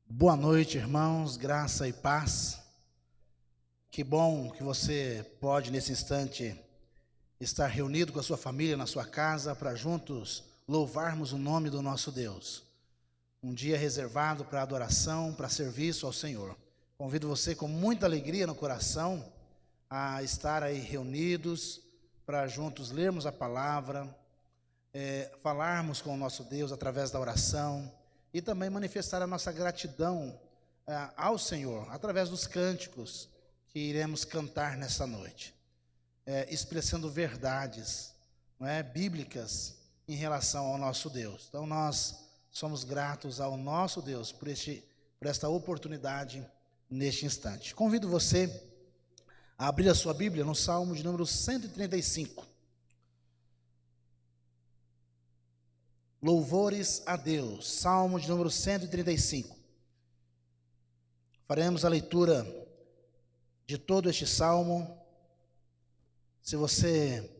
Boa noite, irmãos, graça e paz. Que bom que você pode, nesse instante, estar reunido com a sua família, na sua casa, para juntos louvarmos o nome do nosso Deus. Um dia reservado para adoração, para serviço ao Senhor. Convido você com muita alegria no coração a estar aí reunidos, para juntos lermos a palavra, falarmos com o nosso Deus através da oração, e também manifestar a nossa gratidão ao Senhor, através dos cânticos que iremos cantar nessa noite, expressando verdades, bíblicas em relação ao nosso Deus. Então nós somos gratos ao nosso Deus por esta oportunidade neste instante. Convido você a abrir a sua Bíblia no Salmo de número 135. Louvores a Deus, Salmo de número 135. Faremos a leitura de todo este salmo. Se você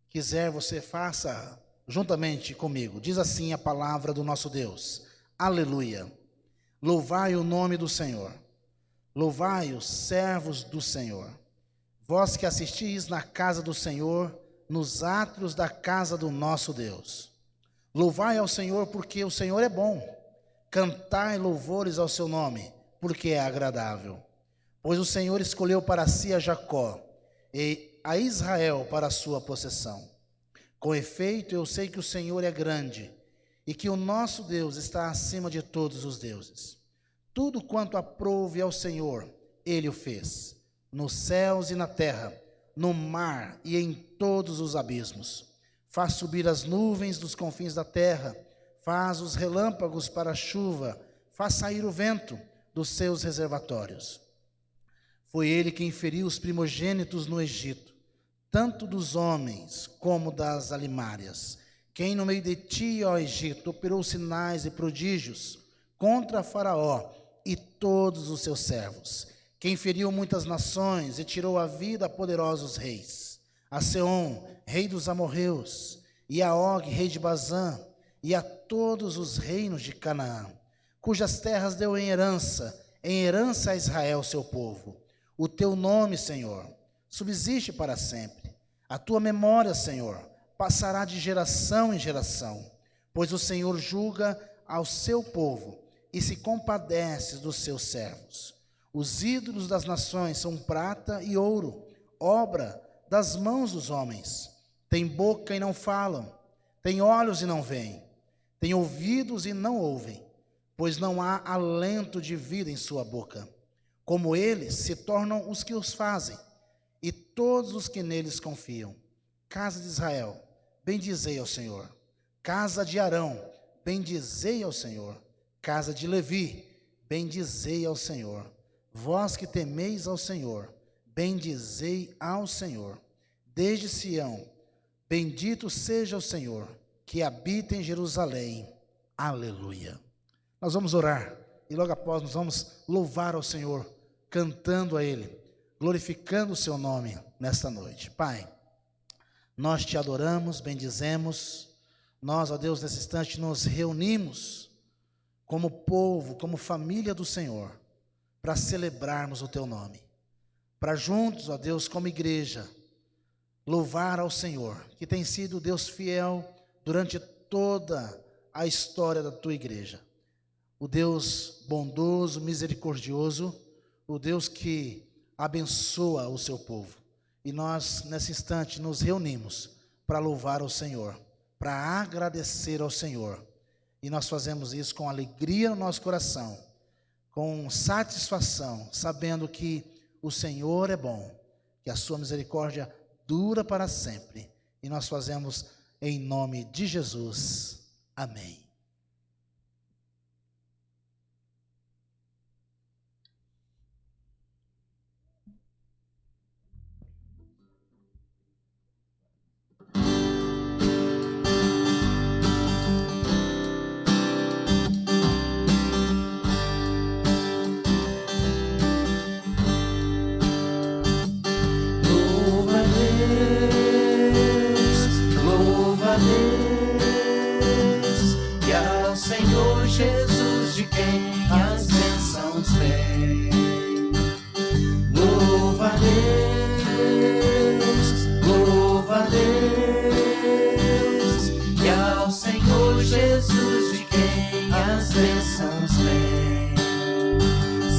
quiser, você faça juntamente comigo. Diz assim a palavra do nosso Deus: Aleluia! Louvai o nome do Senhor, louvai os servos do Senhor, vós que assistis na casa do Senhor, nos átrios da casa do nosso Deus. Louvai ao Senhor, porque o Senhor é bom. Cantai louvores ao seu nome, porque é agradável. Pois o Senhor escolheu para si a Jacó e a Israel para a sua possessão. Com efeito, eu sei que o Senhor é grande e que o nosso Deus está acima de todos os deuses. Tudo quanto aprouve ao Senhor, Ele o fez, nos céus e na terra, no mar e em todos os abismos. Faz subir as nuvens dos confins da terra, faz os relâmpagos para a chuva, faz sair o vento dos seus reservatórios. Foi ele quem feriu os primogênitos no Egito, tanto dos homens como das alimárias. Quem no meio de ti, ó Egito, operou sinais e prodígios contra Faraó e todos os seus servos. Quem feriu muitas nações e tirou a vida a poderosos reis. A Seom, rei dos amorreus, e a Og, rei de Bazã, e a todos os reinos de Canaã, cujas terras deu em herança a Israel, seu povo. O teu nome, Senhor, subsiste para sempre. A tua memória, Senhor, passará de geração em geração, pois o Senhor julga ao seu povo e se compadece dos seus servos. Os ídolos das nações são prata e ouro, obra das mãos dos homens. Tem boca e não falam, tem olhos e não veem, tem ouvidos e não ouvem, pois não há alento de vida em sua boca. Como eles se tornam os que os fazem, e todos os que neles confiam. Casa de Israel, bendizei ao Senhor. Casa de Arão, bendizei ao Senhor. casa de Levi, bendizei ao Senhor. Vós que temeis ao Senhor, bendizei ao Senhor. Desde Sião, bendito seja o Senhor, que habita em Jerusalém. Aleluia. Nós vamos orar e logo após nós vamos louvar ao Senhor, cantando a Ele, glorificando o seu nome nesta noite. Pai, nós te adoramos, bendizemos. Nós, ó Deus, nesse instante nos reunimos como povo, como família do Senhor, para celebrarmos o teu nome, para juntos, ó Deus, como igreja, louvar ao Senhor, que tem sido Deus fiel durante toda a história da tua igreja. O Deus bondoso, misericordioso, o Deus que abençoa o seu povo. E nós, nesse instante, nos reunimos para louvar ao Senhor, para agradecer ao Senhor. E nós fazemos isso com alegria no nosso coração, com satisfação, sabendo que o Senhor é bom, que a sua misericórdia dura para sempre. E nós fazemos em nome de Jesus. Amém. Louva a Deus, e ao Senhor Jesus, de quem as bênçãos vêm. Louva a Deus, e ao Senhor Jesus, de quem as bênçãos vêm.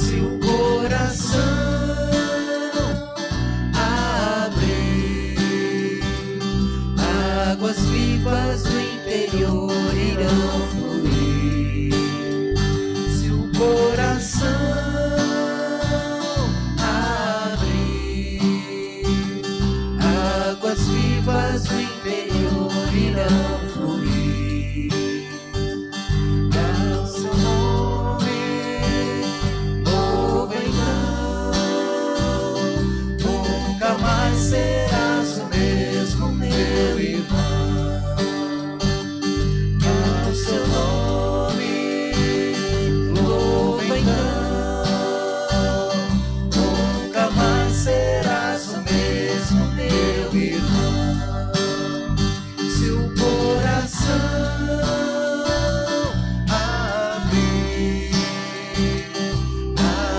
Se o coração águas vivas do interior irão fluir. Se o coração abrir, águas vivas do interior irão fluir. Ao seu nome, louva então, nunca mais serás o mesmo, meu irmão. Seu nome, louva então, nunca mais serás o mesmo, meu irmão. Se o coração abrir,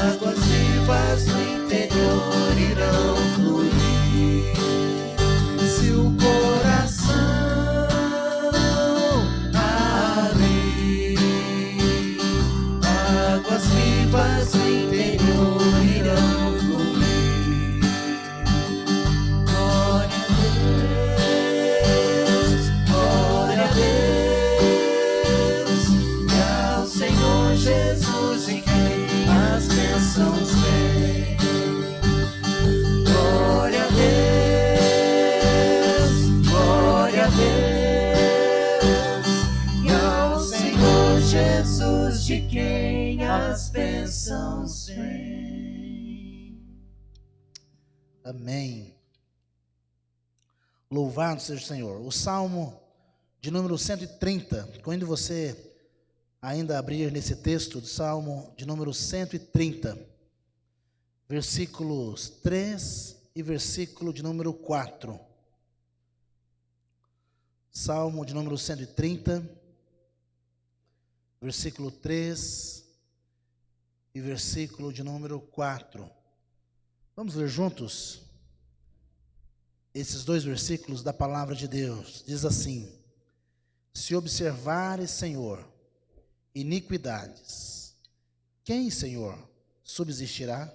águas vivas do interior irão fluir. Se o coração águas vivas do interior irão fluir. Glória a Deus, glória a Deus, e ao Senhor Jesus, de quem as bênçãos vêm. Glória a Deus, glória a Deus, e ao Senhor Jesus, de quem as bênçãos vêm. Amém. Louvado seja o Senhor. O Salmo de número 130, quando você ainda abrir nesse texto, do Salmo de número 130, versículos 3 e versículo de número 4. Salmo de número 130, versículo 3 e versículo de número 4. Vamos ler juntos esses dois versículos da palavra de Deus. Diz assim: se observares, Senhor, iniquidades, quem, Senhor, subsistirá?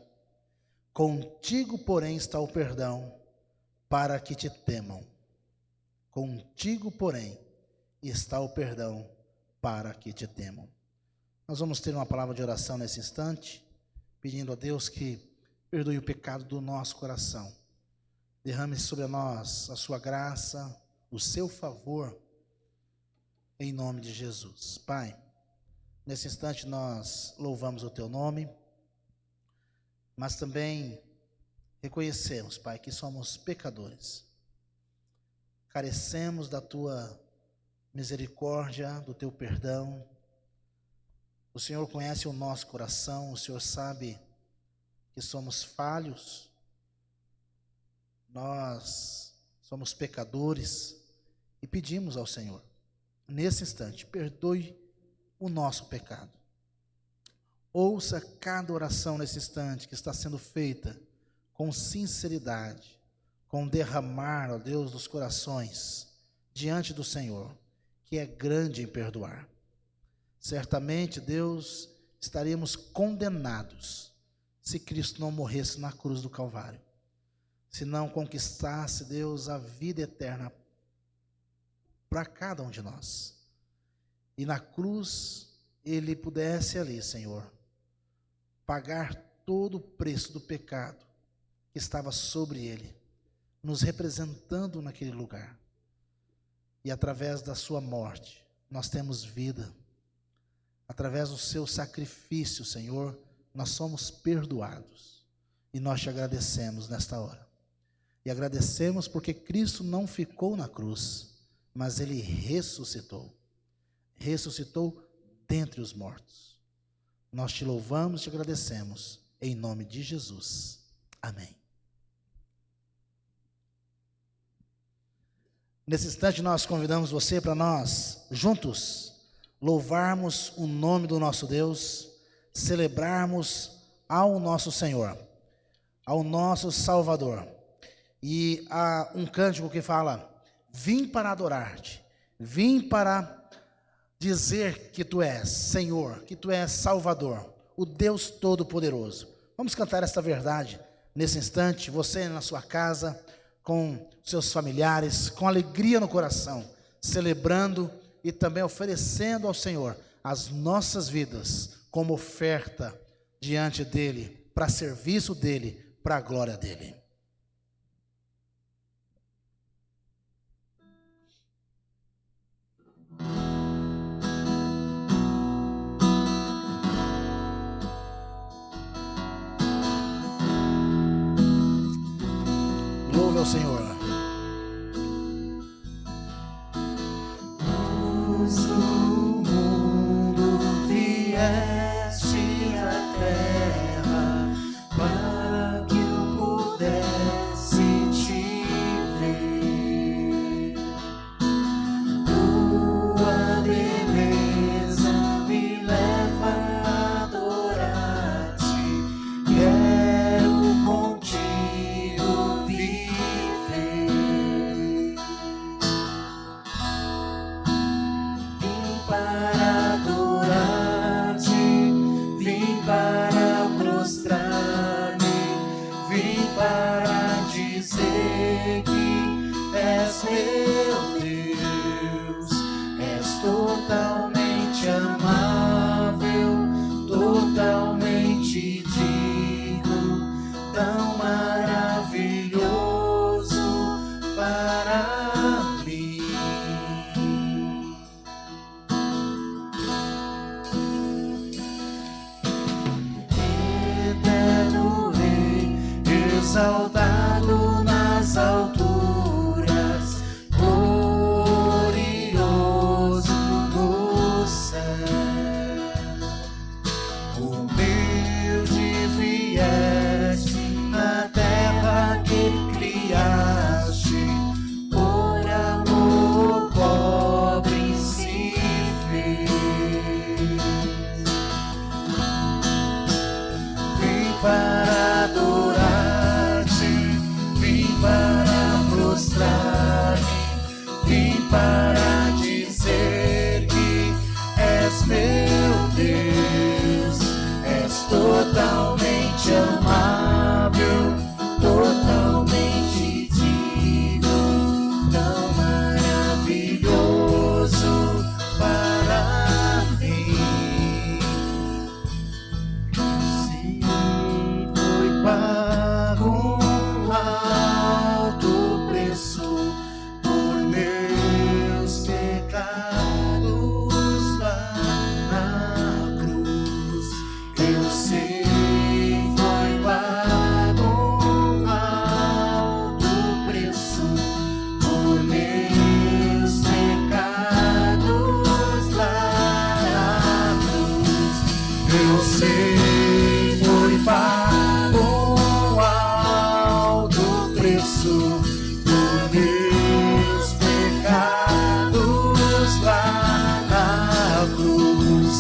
Contigo, porém, está o perdão, para que te temam. Contigo, porém, está o perdão, para que te temam. Nós vamos ter uma palavra de oração nesse instante, pedindo a Deus que perdoe o pecado do nosso coração. Derrame sobre nós a sua graça, o seu favor, em nome de Jesus. Pai, Nesse instante nós louvamos o Teu nome, mas também reconhecemos, Pai, que somos pecadores. Carecemos da Tua misericórdia, do Teu perdão. O Senhor conhece o nosso coração, o Senhor sabe que somos falhos, nós somos pecadores e pedimos ao Senhor, nesse instante, perdoe o nosso pecado. Ouça cada oração nesse instante que está sendo feita com sinceridade, com derramar, ó Deus, dos corações diante do Senhor, que é grande em perdoar. Certamente, Deus, estaríamos condenados se Cristo não morresse na cruz do Calvário, se não conquistasse, Deus, a vida eterna para cada um de nós. E na cruz, Ele pudesse ali, Senhor, pagar todo o preço do pecado que estava sobre Ele, nos representando naquele lugar. E através da sua morte, nós temos vida. Através do seu sacrifício, Senhor, nós somos perdoados. E nós te agradecemos nesta hora. E agradecemos porque Cristo não ficou na cruz, mas Ele ressuscitou. Ressuscitou dentre os mortos. Nós te louvamos e te agradecemos, em nome de Jesus. Amém. Nesse instante nós convidamos você para nós, juntos, louvarmos o nome do nosso Deus, celebrarmos ao nosso Senhor, ao nosso Salvador. E há um cântico que fala: vim para adorar-te, vim para dizer que tu és Senhor, que tu és Salvador, o Deus Todo-Poderoso. Vamos cantar esta verdade nesse instante, você na sua casa, com seus familiares, com alegria no coração, celebrando e também oferecendo ao Senhor as nossas vidas como oferta diante dEle, para serviço dEle, para a glória dEle. Louve ao Senhor. Exaltado nas alturas, glorioso no céu, humilde vieste na terra que criaste, por amor pobre se fez. Vim para adorar, por meus pecados lá na cruz.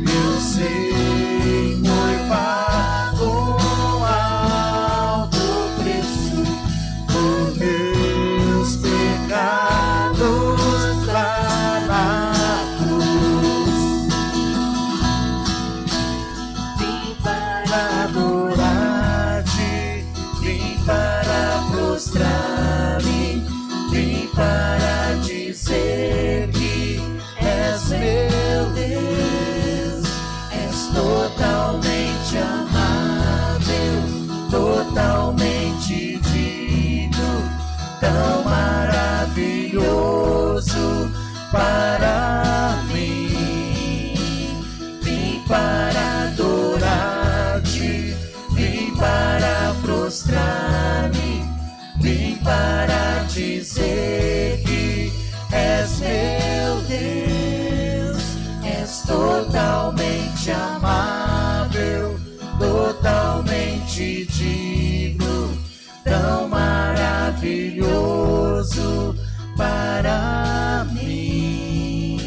Eu sei, foi pago alto preço por meus pecados lá na cruz. Vim para adorar-te, vim para prostrar-me, vim para dizer que és meu Deus. És totalmente amável, totalmente digno, tão maravilhoso para mim. Vim para adorar-te, vim para prostrar-me, vim para dizer que és meu Deus. És totalmente amável, totalmente digno, tão maravilhoso para mim.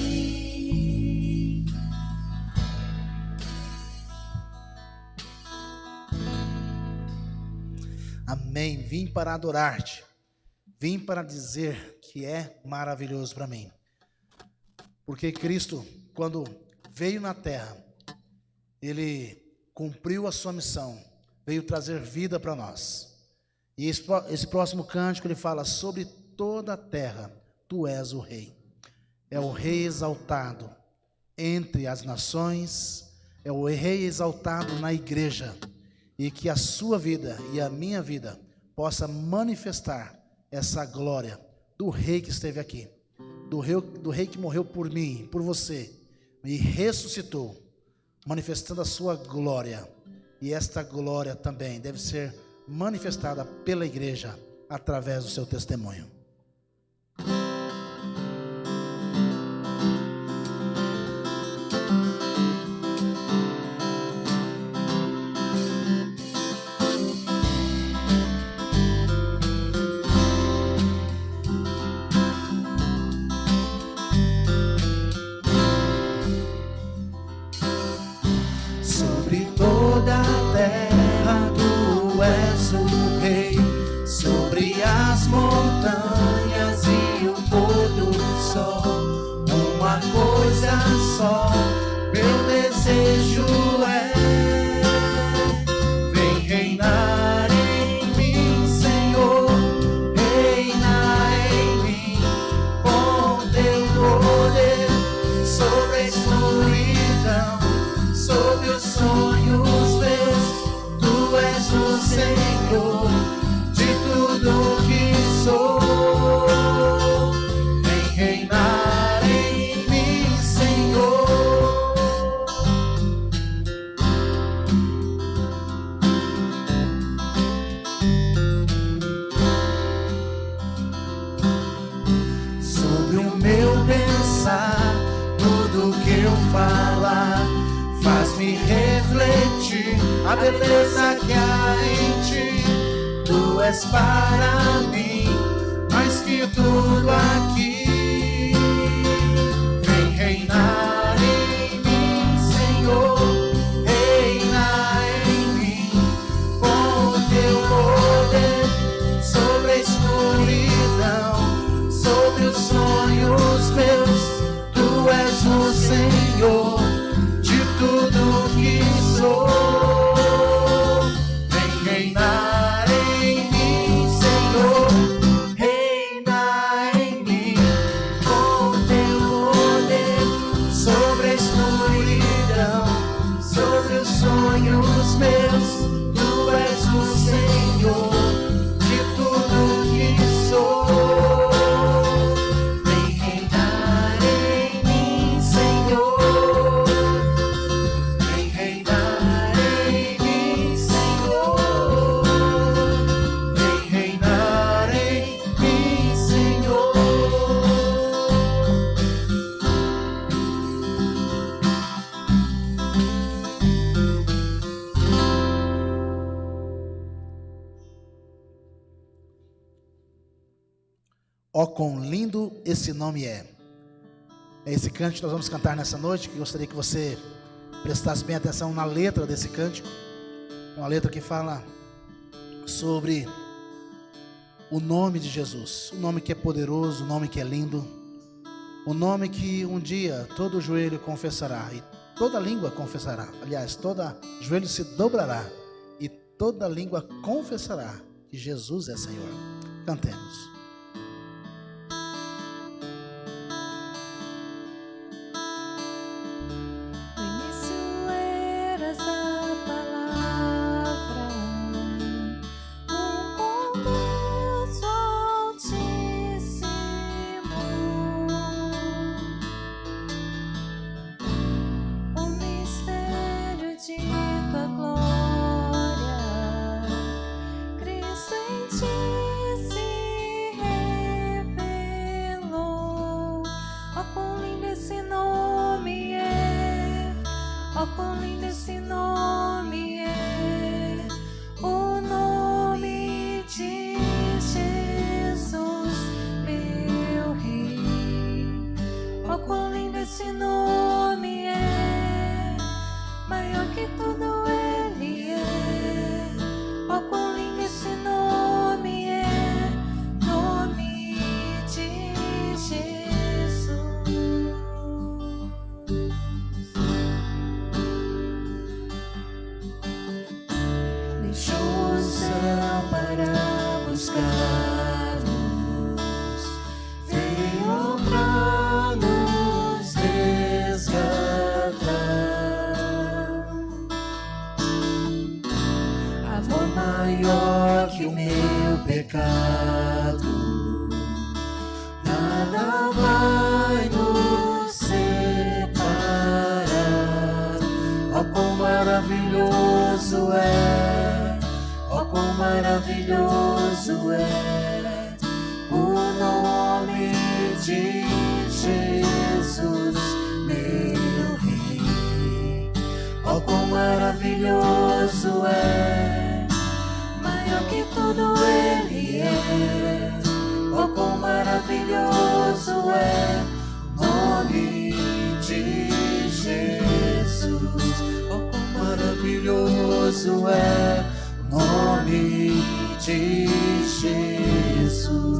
Amém. Vim para adorar-te. Vim para dizer que é maravilhoso para mim. Porque Cristo, quando veio na terra, Ele cumpriu a sua missão, veio trazer vida para nós. E esse próximo cântico ele fala: sobre toda a terra, tu és o Rei. É o Rei exaltado entre as nações, é o Rei exaltado na igreja. E que a sua vida e a minha vida possa manifestar essa glória do Rei que esteve aqui, do rei que morreu por mim, por você, e ressuscitou, manifestando a sua glória. E esta glória também deve ser manifestada pela igreja através do seu testemunho. Sobre toda a terra tu és o Rei, sobre as montanhas e o pôr do sol. Uma coisa só, meu desejo é: vem reinar em mim, Senhor, reina em mim, com teu poder sobre a escuridão, sobre os sonhos meus. Tu és o Senhor de tudo que sou. Vem reinar em mim, Senhor. Sobre o meu pensar, tudo que eu falar, faz-me refletir a beleza que há em ti. Tu és para mim mais que tudo aqui. Vem reinar em mim, Senhor, reina em mim, com o teu poder sobre a escuridão, sobre os sonhos meus. Tu és o Senhor de tudo que sou. Vem reinar em mim, Senhor, reina em mim, Ó, quão lindo esse nome é. É esse cântico que nós vamos cantar nessa noite, que eu gostaria que você prestasse bem atenção na letra desse cântico. Uma letra que fala sobre o nome de Jesus, o nome que é poderoso, o nome que é lindo, o nome que um dia todo joelho confessará e toda língua confessará. Aliás, todo joelho se dobrará e toda língua confessará que Jesus é Senhor. Cantemos. Maravilhoso é o nome de Jesus, meu Rei. Oh, quão maravilhoso é, maior que tudo Ele é. Oh, quão maravilhoso é o nome de Jesus. Oh, quão maravilhoso é nome de Jesus.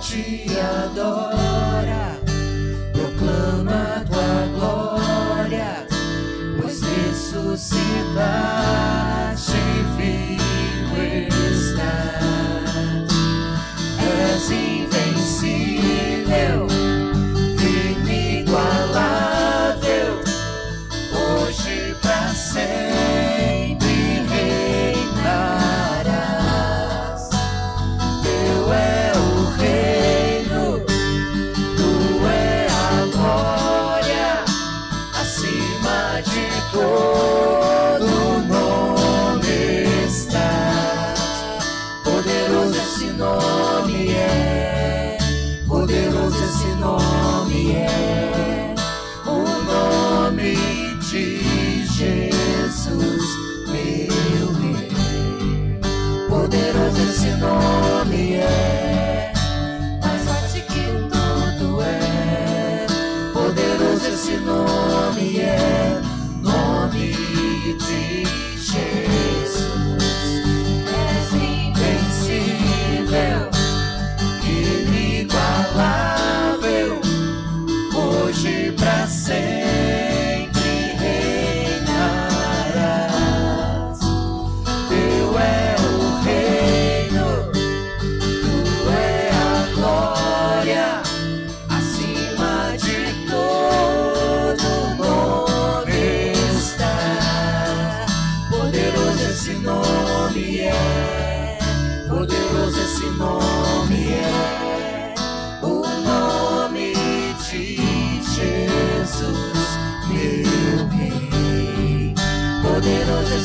Te adora, proclama tua glória, pois ressuscitaste vivo está. És invencível, inigualável, hoje pra sempre reinarás. Teu é o reino, tu é a glória, acima de todo nome está. Poderoso esse nome é, poderoso esse nome é, o nome de Jesus, meu Rei. Poderoso esse nome é, mais forte que tudo é. Poderoso esse nome é, nome de Jesus. És invencível, inigualável, hoje pra sempre reinarás. Teu é o reino,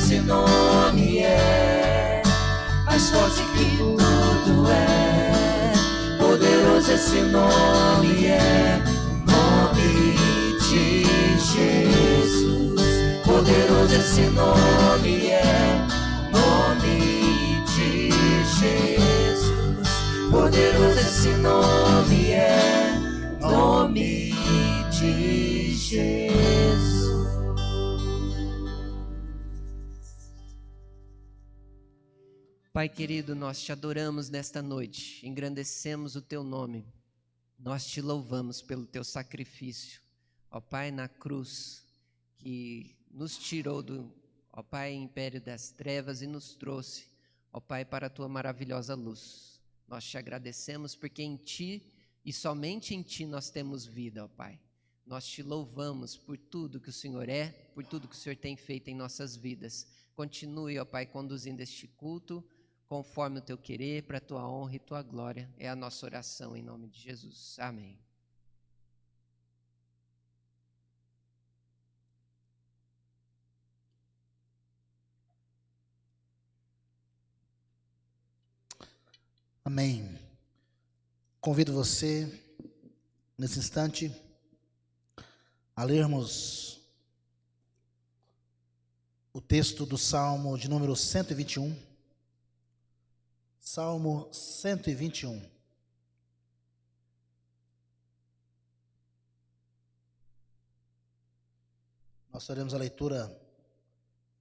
esse nome é mais forte que tudo é. Poderoso esse nome é, o nome de Jesus. Poderoso esse nome é, o nome de Jesus. Poderoso esse nome é, o nome de Jesus. Pai querido, nós te adoramos nesta noite, engrandecemos o teu nome, nós te louvamos pelo teu sacrifício, ó Pai, na cruz, que nos tirou do, ó Pai, império das trevas e nos trouxe, ó Pai, para a tua maravilhosa luz. Nós te agradecemos porque em ti e somente em ti nós temos vida, ó Pai. Nós te louvamos por tudo que o Senhor é, por tudo que o Senhor tem feito em nossas vidas. Continue, ó Pai, conduzindo este culto, conforme o teu querer, para a tua honra e tua glória. É a nossa oração em nome de Jesus. Amém. Amém. Convido você, nesse instante, a lermos o texto do Salmo de número 121. Salmo 121. Nós faremos a leitura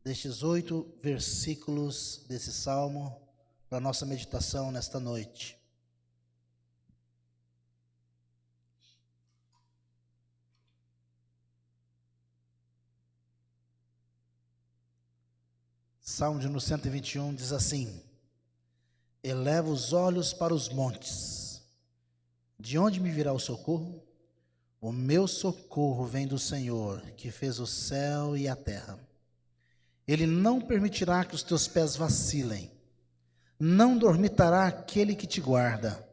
destes 8 versículos desse salmo para a nossa meditação nesta noite. Salmo de número 121 diz assim: eleva os olhos para os montes, de onde me virá o socorro? O meu socorro vem do Senhor, que fez o céu e a terra. Ele não permitirá que os teus pés vacilem, não dormitará aquele que te guarda.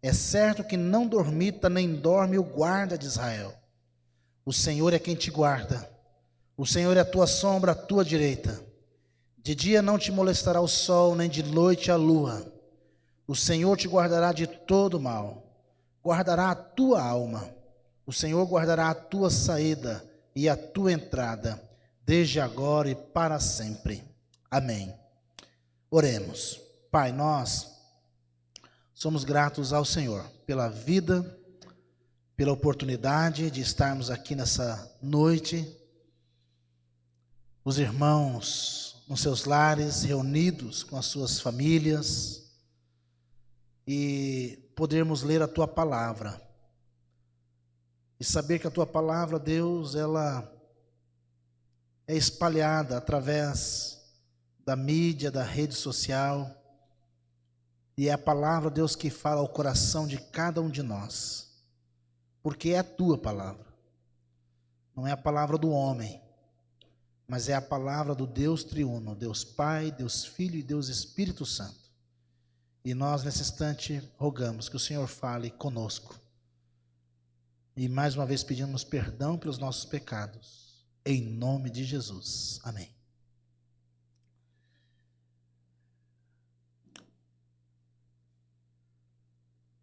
É certo que não dormita nem dorme o guarda de Israel. O Senhor é quem te guarda, o Senhor é a tua sombra à tua direita. De dia não te molestará o sol, nem de noite a lua. O Senhor te guardará de todo mal, guardará a tua alma. O Senhor guardará a tua saída e a tua entrada, desde agora e para sempre. Amém. Oremos. Pai, nós somos gratos ao Senhor pela vida, pela oportunidade de estarmos aqui nessa noite, os irmãos nos seus lares, reunidos com as suas famílias, e podermos ler a tua palavra, e saber que a tua palavra, Deus, ela é espalhada através da mídia, da rede social, e é a palavra, Deus, que fala ao coração de cada um de nós, porque é a tua palavra, não é a palavra do homem, mas é a palavra do Deus triuno, Deus Pai, Deus Filho e Deus Espírito Santo. E nós, nesse instante, rogamos que o Senhor fale conosco. E mais uma vez pedimos perdão pelos nossos pecados, em nome de Jesus. Amém.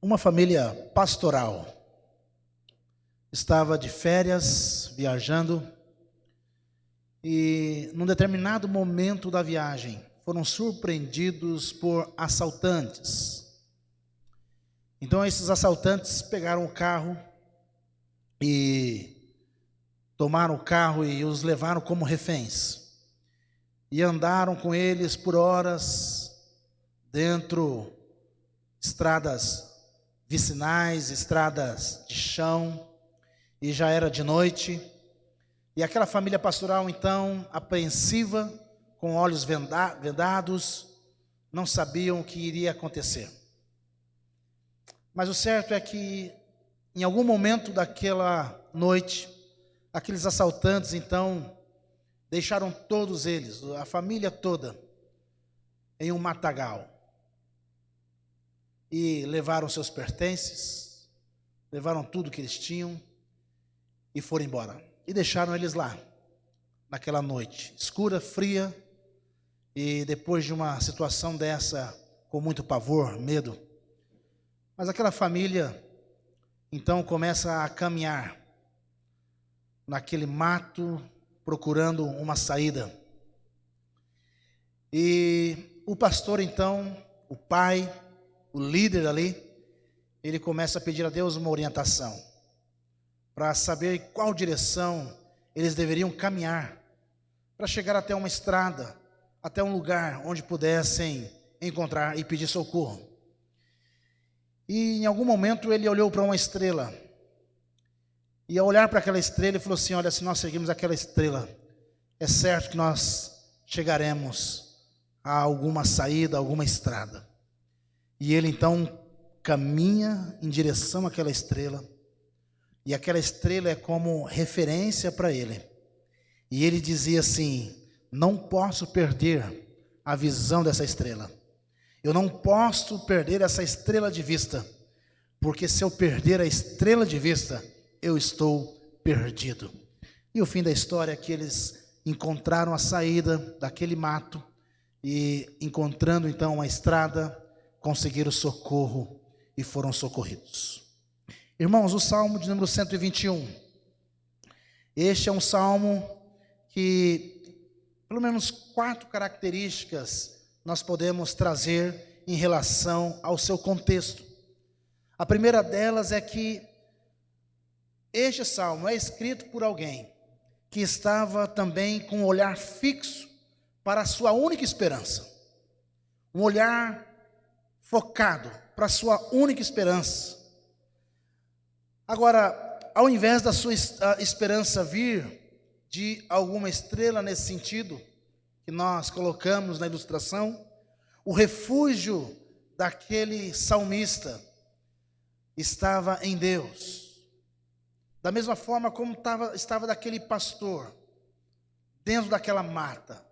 Uma família pastoral estava de férias, viajando, e num determinado momento da viagem, foram surpreendidos por assaltantes. Então esses assaltantes pegaram o carro e tomaram o carro e os levaram como reféns. E andaram com eles por horas, dentro de estradas vicinais, estradas de chão, e já era de noite. E aquela família pastoral, então, apreensiva, com olhos vendados, não sabiam o que iria acontecer. Mas o certo é que, em algum momento daquela noite, aqueles assaltantes, então, deixaram todos eles, a família toda, em um matagal. E levaram seus pertences, levaram tudo que eles tinham e foram embora. E deixaram eles lá, naquela noite escura, fria, e depois de uma situação dessa, com muito pavor, medo, mas aquela família então começa a caminhar naquele mato, procurando uma saída. E o pastor então, o pai, o líder ali, ele começa a pedir a Deus uma orientação para saber qual direção eles deveriam caminhar para chegar até uma estrada, até um lugar onde pudessem encontrar e pedir socorro. E em algum momento ele olhou para uma estrela, e ao olhar para aquela estrela ele falou assim: olha, se nós seguirmos aquela estrela, é certo que nós chegaremos a alguma saída, alguma estrada. E ele então caminha em direção àquela estrela, e aquela estrela é como referência para ele. E ele dizia assim: não posso perder a visão dessa estrela. Eu não posso perder essa estrela de vista, porque se eu perder a estrela de vista, eu estou perdido. E o fim da história é que eles encontraram a saída daquele mato, e encontrando então uma estrada, conseguiram socorro e foram socorridos. Irmãos, o Salmo de número 121, este é um salmo que pelo menos 4 características nós podemos trazer em relação ao seu contexto. A primeira delas é que este salmo é escrito por alguém que estava também com um olhar fixo para a sua única esperança, um olhar focado para a sua única esperança. Agora, ao invés da sua esperança vir de alguma estrela nesse sentido, que nós colocamos na ilustração, o refúgio daquele salmista estava em Deus. Da mesma forma como estava daquele pastor, dentro daquela mata,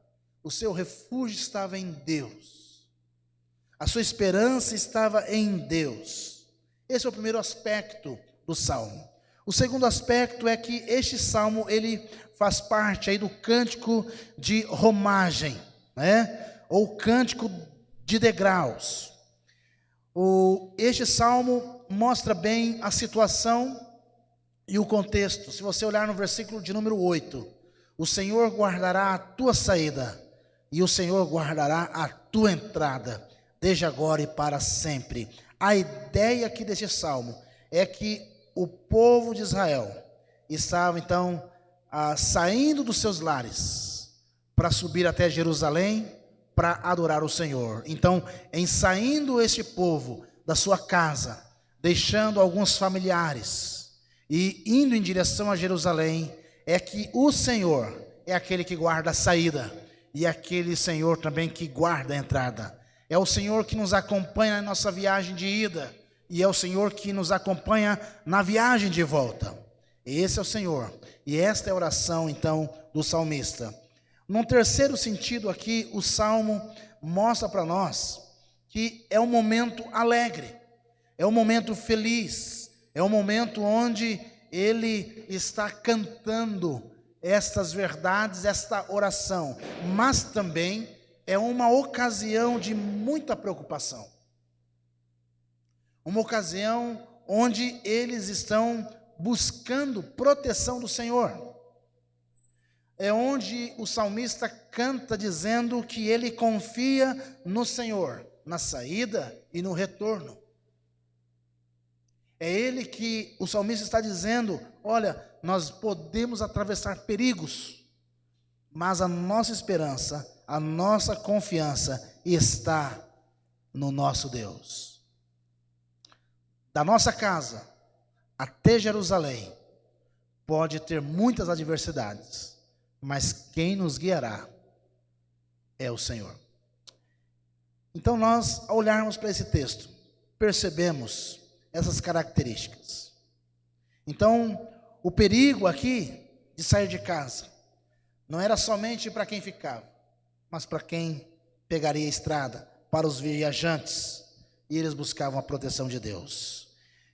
o seu refúgio estava em Deus. A sua esperança estava em Deus. Esse é o primeiro aspecto do salmo. O segundo aspecto é que este salmo, ele faz parte aí do cântico de romagem, né? Ou cântico de degraus. Este salmo mostra bem a situação e o contexto. Se você olhar no versículo de número 8, o Senhor guardará a tua saída e o Senhor guardará a tua entrada, desde agora e para sempre. A ideia aqui deste salmo é que o povo de Israel estava então saindo dos seus lares para subir até Jerusalém para adorar o Senhor. Então, em saindo este povo da sua casa, deixando alguns familiares e indo em direção a Jerusalém, é que o Senhor é aquele que guarda a saída e aquele Senhor também que guarda a entrada. É o Senhor que nos acompanha na nossa viagem de ida e é o Senhor que nos acompanha na viagem de volta. Esse é o Senhor. E esta é a oração, então, do salmista. Num terceiro sentido aqui, o salmo mostra para nós que é um momento alegre, é um momento feliz, é um momento onde ele está cantando estas verdades, esta oração, mas também é uma ocasião de muita preocupação. Uma ocasião onde eles estão buscando proteção do Senhor. É onde o salmista canta dizendo que ele confia no Senhor, na saída e no retorno. É ele que o salmista está dizendo: olha, nós podemos atravessar perigos, mas a nossa esperança, a nossa confiança está no nosso Deus. Da nossa casa até Jerusalém pode ter muitas adversidades, mas quem nos guiará é o Senhor. Então nós, ao olharmos para esse texto, percebemos essas características. Então, o perigo aqui de sair de casa não era somente para quem ficava, mas para quem pegaria a estrada, para os viajantes, e eles buscavam a proteção de Deus.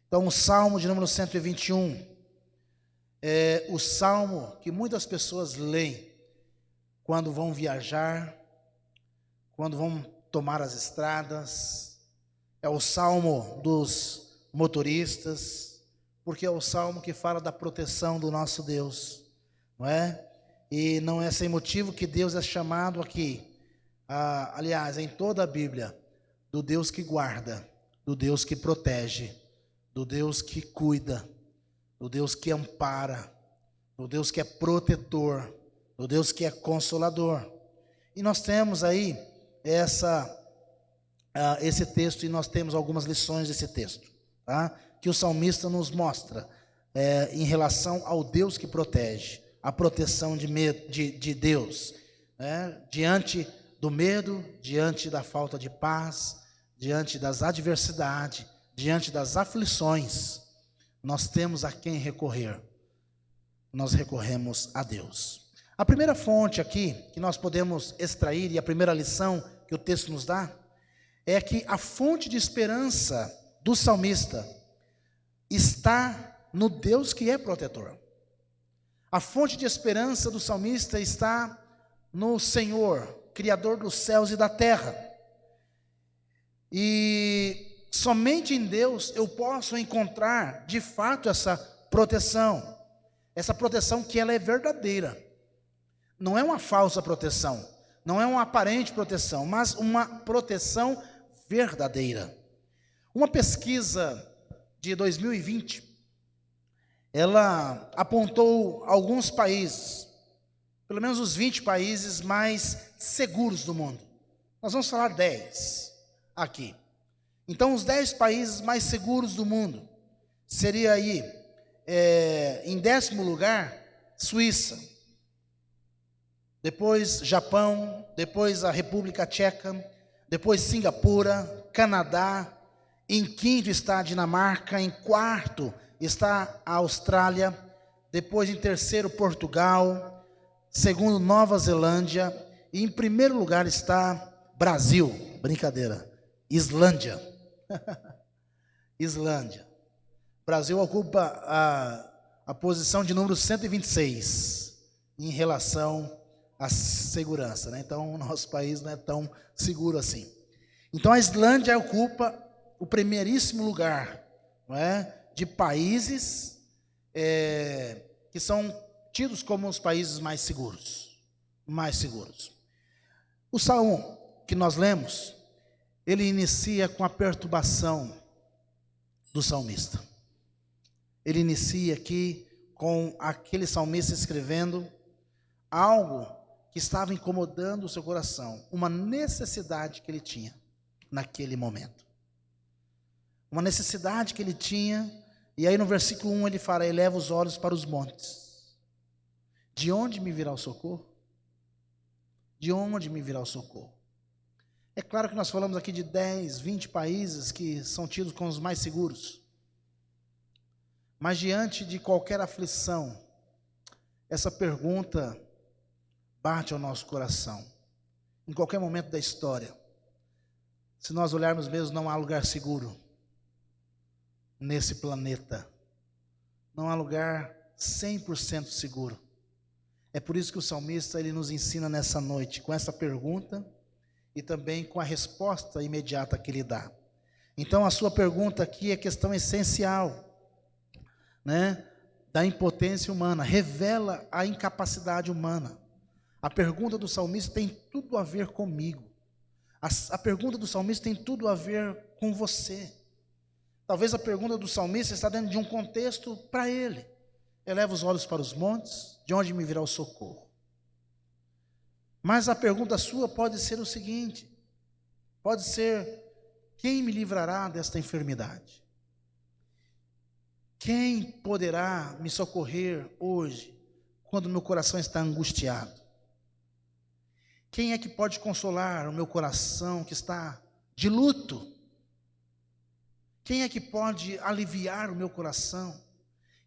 Então, o Salmo de número 121 é o salmo que muitas pessoas leem quando vão viajar, quando vão tomar as estradas. É o salmo dos motoristas, porque é o salmo que fala da proteção do nosso Deus, não é? E não é sem motivo que Deus é chamado aqui, aliás, em toda a Bíblia, do Deus que guarda, do Deus que protege, do Deus que cuida, do Deus que ampara, do Deus que é protetor, do Deus que é consolador. E nós temos aí esse texto, e nós temos algumas lições desse texto, tá? Que o salmista nos mostra em relação ao Deus que protege, a proteção de Deus, né? Diante do medo, diante da falta de paz, diante das adversidades, diante das aflições, nós temos a quem recorrer. Nós recorremos a Deus. A primeira fonte aqui que nós podemos extrair, e a primeira lição que o texto nos dá, é que a fonte de esperança do salmista está no Deus que é protetor. A fonte de esperança do salmista está no Senhor, Criador dos céus e da terra. E somente em Deus eu posso encontrar, de fato, essa proteção que ela é verdadeira. Não é uma falsa proteção, não é uma aparente proteção, mas uma proteção verdadeira. Uma pesquisa de 2020, ela apontou alguns países, pelo menos os 20 países mais seguros do mundo. Nós vamos falar 10 aqui. Então, os 10 países mais seguros do mundo seria aí, em 10º lugar, Suíça, depois Japão, depois a República Tcheca, depois Singapura, Canadá, em 5º está a Dinamarca, em 4º está a Austrália, depois em 3º Portugal, 2º Nova Zelândia, e em 1º lugar está Brasil, brincadeira, Islândia. Islândia. Brasil ocupa a posição de número 126 em relação à segurança, né? Então o nosso país não é tão seguro assim. Então a Islândia ocupa o primeiríssimo lugar, não é? De países que são tidos como os países mais seguros. O salmo que nós lemos, ele inicia com a perturbação do salmista. Ele inicia aqui com aquele salmista escrevendo algo que estava incomodando o seu coração, uma necessidade que ele tinha naquele momento. Uma necessidade que ele tinha, e aí no versículo 1 ele fala: eleva os olhos para os montes. De onde me virá o socorro? De onde me virá o socorro? É claro que nós falamos aqui de 10, 20 países que são tidos como os mais seguros. Mas diante de qualquer aflição, essa pergunta bate ao nosso coração. Em qualquer momento da história, se nós olharmos mesmo, não há lugar seguro nesse planeta. Não há lugar 100% seguro. É por isso que o salmista ele nos ensina nessa noite, com essa pergunta e também com a resposta imediata que ele dá. Então a sua pergunta aqui é questão essencial, né? Da impotência humana, revela a incapacidade humana. A pergunta do salmista tem tudo a ver comigo. A pergunta do salmista tem tudo a ver com você. Talvez a pergunta do salmista está dentro de um contexto para ele. Eleva os olhos para os montes, de onde me virá o socorro? Mas a pergunta sua pode ser o seguinte, pode ser: quem me livrará desta enfermidade? Quem poderá me socorrer hoje, quando meu coração está angustiado? Quem é que pode consolar o meu coração que está de luto? Quem é que pode aliviar o meu coração?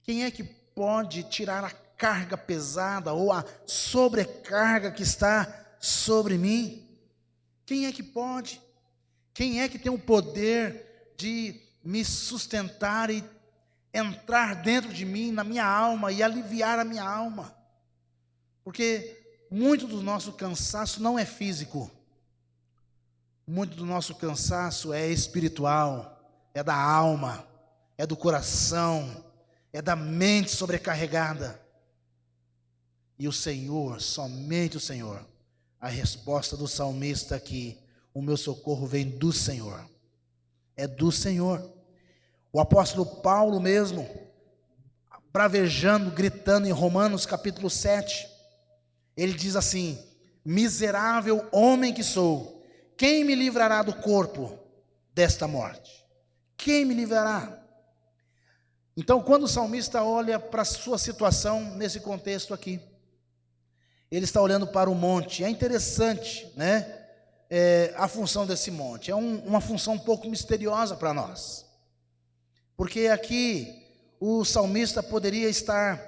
Quem é que pode tirar a carga pesada ou a sobrecarga que está sobre mim? Quem é que pode? Quem é que tem o poder de me sustentar e entrar dentro de mim, na minha alma, e aliviar a minha alma? Porque muito do nosso cansaço não é físico. muito do nosso cansaço é espiritual, é da alma, é do coração, é da mente sobrecarregada. E o Senhor, somente o Senhor, a resposta do salmista aqui: o meu socorro vem do Senhor, é do Senhor. O apóstolo Paulo mesmo, bravejando, gritando em Romanos capítulo 7, ele diz assim: miserável homem que sou, quem me livrará do corpo desta morte? Quem me livrará? Então, quando o salmista olha para a sua situação nesse contexto aqui, ele está olhando para o monte. É interessante, né? A função desse monte é uma função um pouco misteriosa para nós, porque aqui o salmista poderia estar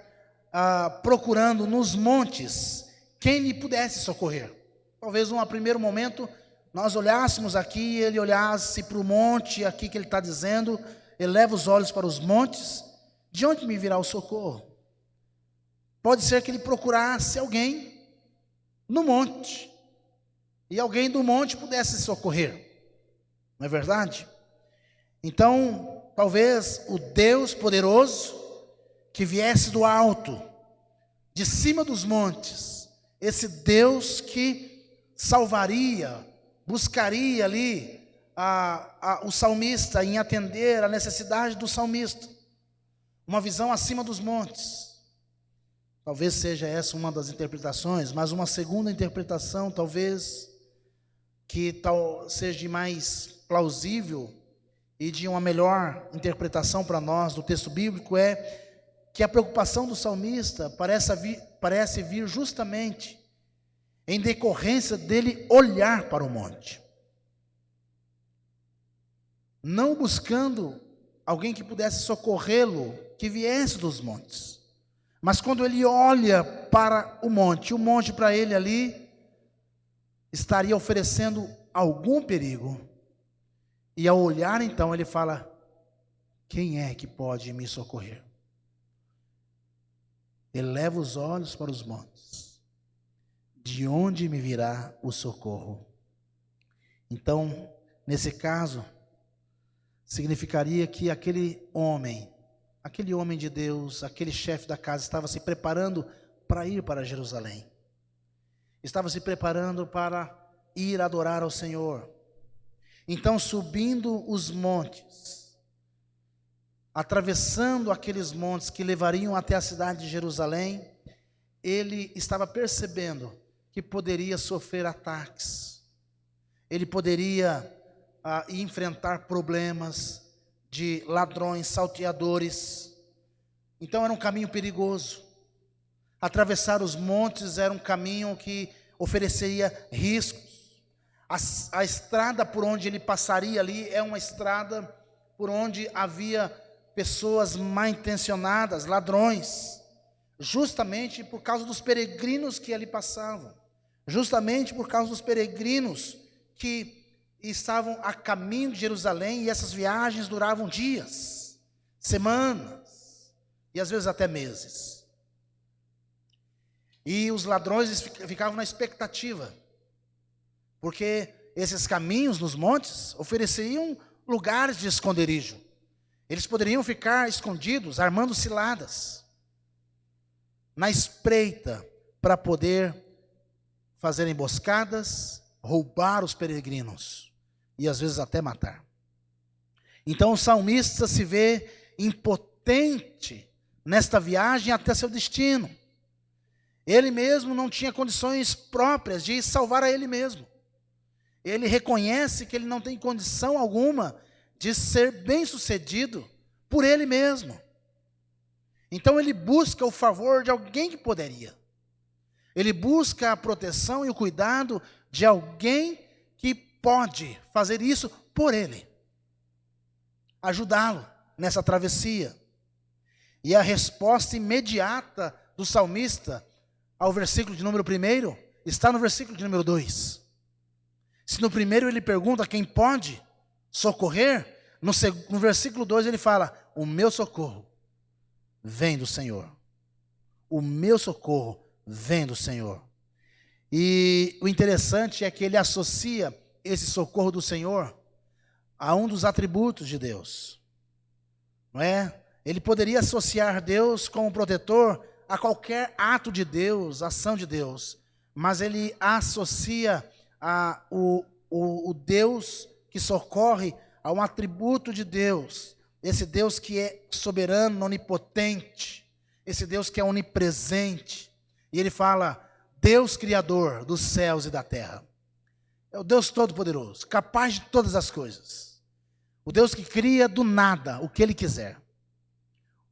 procurando nos montes quem lhe pudesse socorrer. Talvez num primeiro momento nós olhássemos aqui, ele olhasse para o monte aqui que ele está dizendo, eleva os olhos para os montes, de onde me virá o socorro? Pode ser que ele procurasse alguém no monte, e alguém do monte pudesse socorrer, não é verdade? Então, talvez o Deus poderoso, que viesse do alto, de cima dos montes, esse Deus que salvaria, buscaria ali o salmista em atender a necessidade do salmista, uma visão acima dos montes. Talvez seja essa uma das interpretações, mas uma segunda interpretação, talvez, que seja mais plausível e de uma melhor interpretação para nós do texto bíblico, é que a preocupação do salmista parece vir justamente em decorrência dele olhar para o monte, não buscando alguém que pudesse socorrê-lo, que viesse dos montes, mas quando ele olha para o monte para ele ali estaria oferecendo algum perigo, e ao olhar então ele fala: quem é que pode me socorrer? Eleva os olhos para os montes, de onde me virá o socorro? Então, nesse caso, significaria que aquele homem de Deus, aquele chefe da casa, estava se preparando para ir para Jerusalém, estava se preparando para ir adorar ao Senhor. Então, subindo os montes, atravessando aqueles montes que levariam até a cidade de Jerusalém, ele estava percebendo que poderia sofrer ataques, ele poderia enfrentar problemas de ladrões, salteadores. Então era um caminho perigoso. Atravessar os montes era um caminho que ofereceria riscos. A estrada por onde ele passaria ali é uma estrada por onde havia pessoas mal intencionadas, ladrões, justamente por causa dos peregrinos que ali passavam, justamente por causa dos peregrinos que estavam a caminho de Jerusalém, e essas viagens duravam dias, semanas e às vezes até meses. E os ladrões ficavam na expectativa, porque esses caminhos nos montes ofereciam lugares de esconderijo. Eles poderiam ficar escondidos, armando ciladas, na espreita, para poder fazer emboscadas, roubar os peregrinos e às vezes até matar. Então o salmista se vê impotente nesta viagem até seu destino. Ele mesmo não tinha condições próprias de salvar a ele mesmo. Ele reconhece que ele não tem condição alguma de ser bem-sucedido por ele mesmo. Então ele busca o favor de alguém que poderia. Ele busca a proteção e o cuidado de alguém que pode fazer isso por ele, ajudá-lo nessa travessia. E a resposta imediata do salmista ao versículo de número 1 está no versículo de número 2. Se no primeiro ele pergunta quem pode socorrer, no versículo 2 ele fala: o meu socorro vem do Senhor. O meu socorro vem do Senhor. E o interessante é que ele associa esse socorro do Senhor a um dos atributos de Deus, não é? Ele poderia associar Deus como protetor a qualquer ato de Deus, ação de Deus, mas ele associa o Deus que socorre a um atributo de Deus, esse Deus que é soberano, onipotente, esse Deus que é onipresente, e ele fala, Deus criador dos céus e da terra, é o Deus todo-poderoso, capaz de todas as coisas, o Deus que cria do nada o que ele quiser,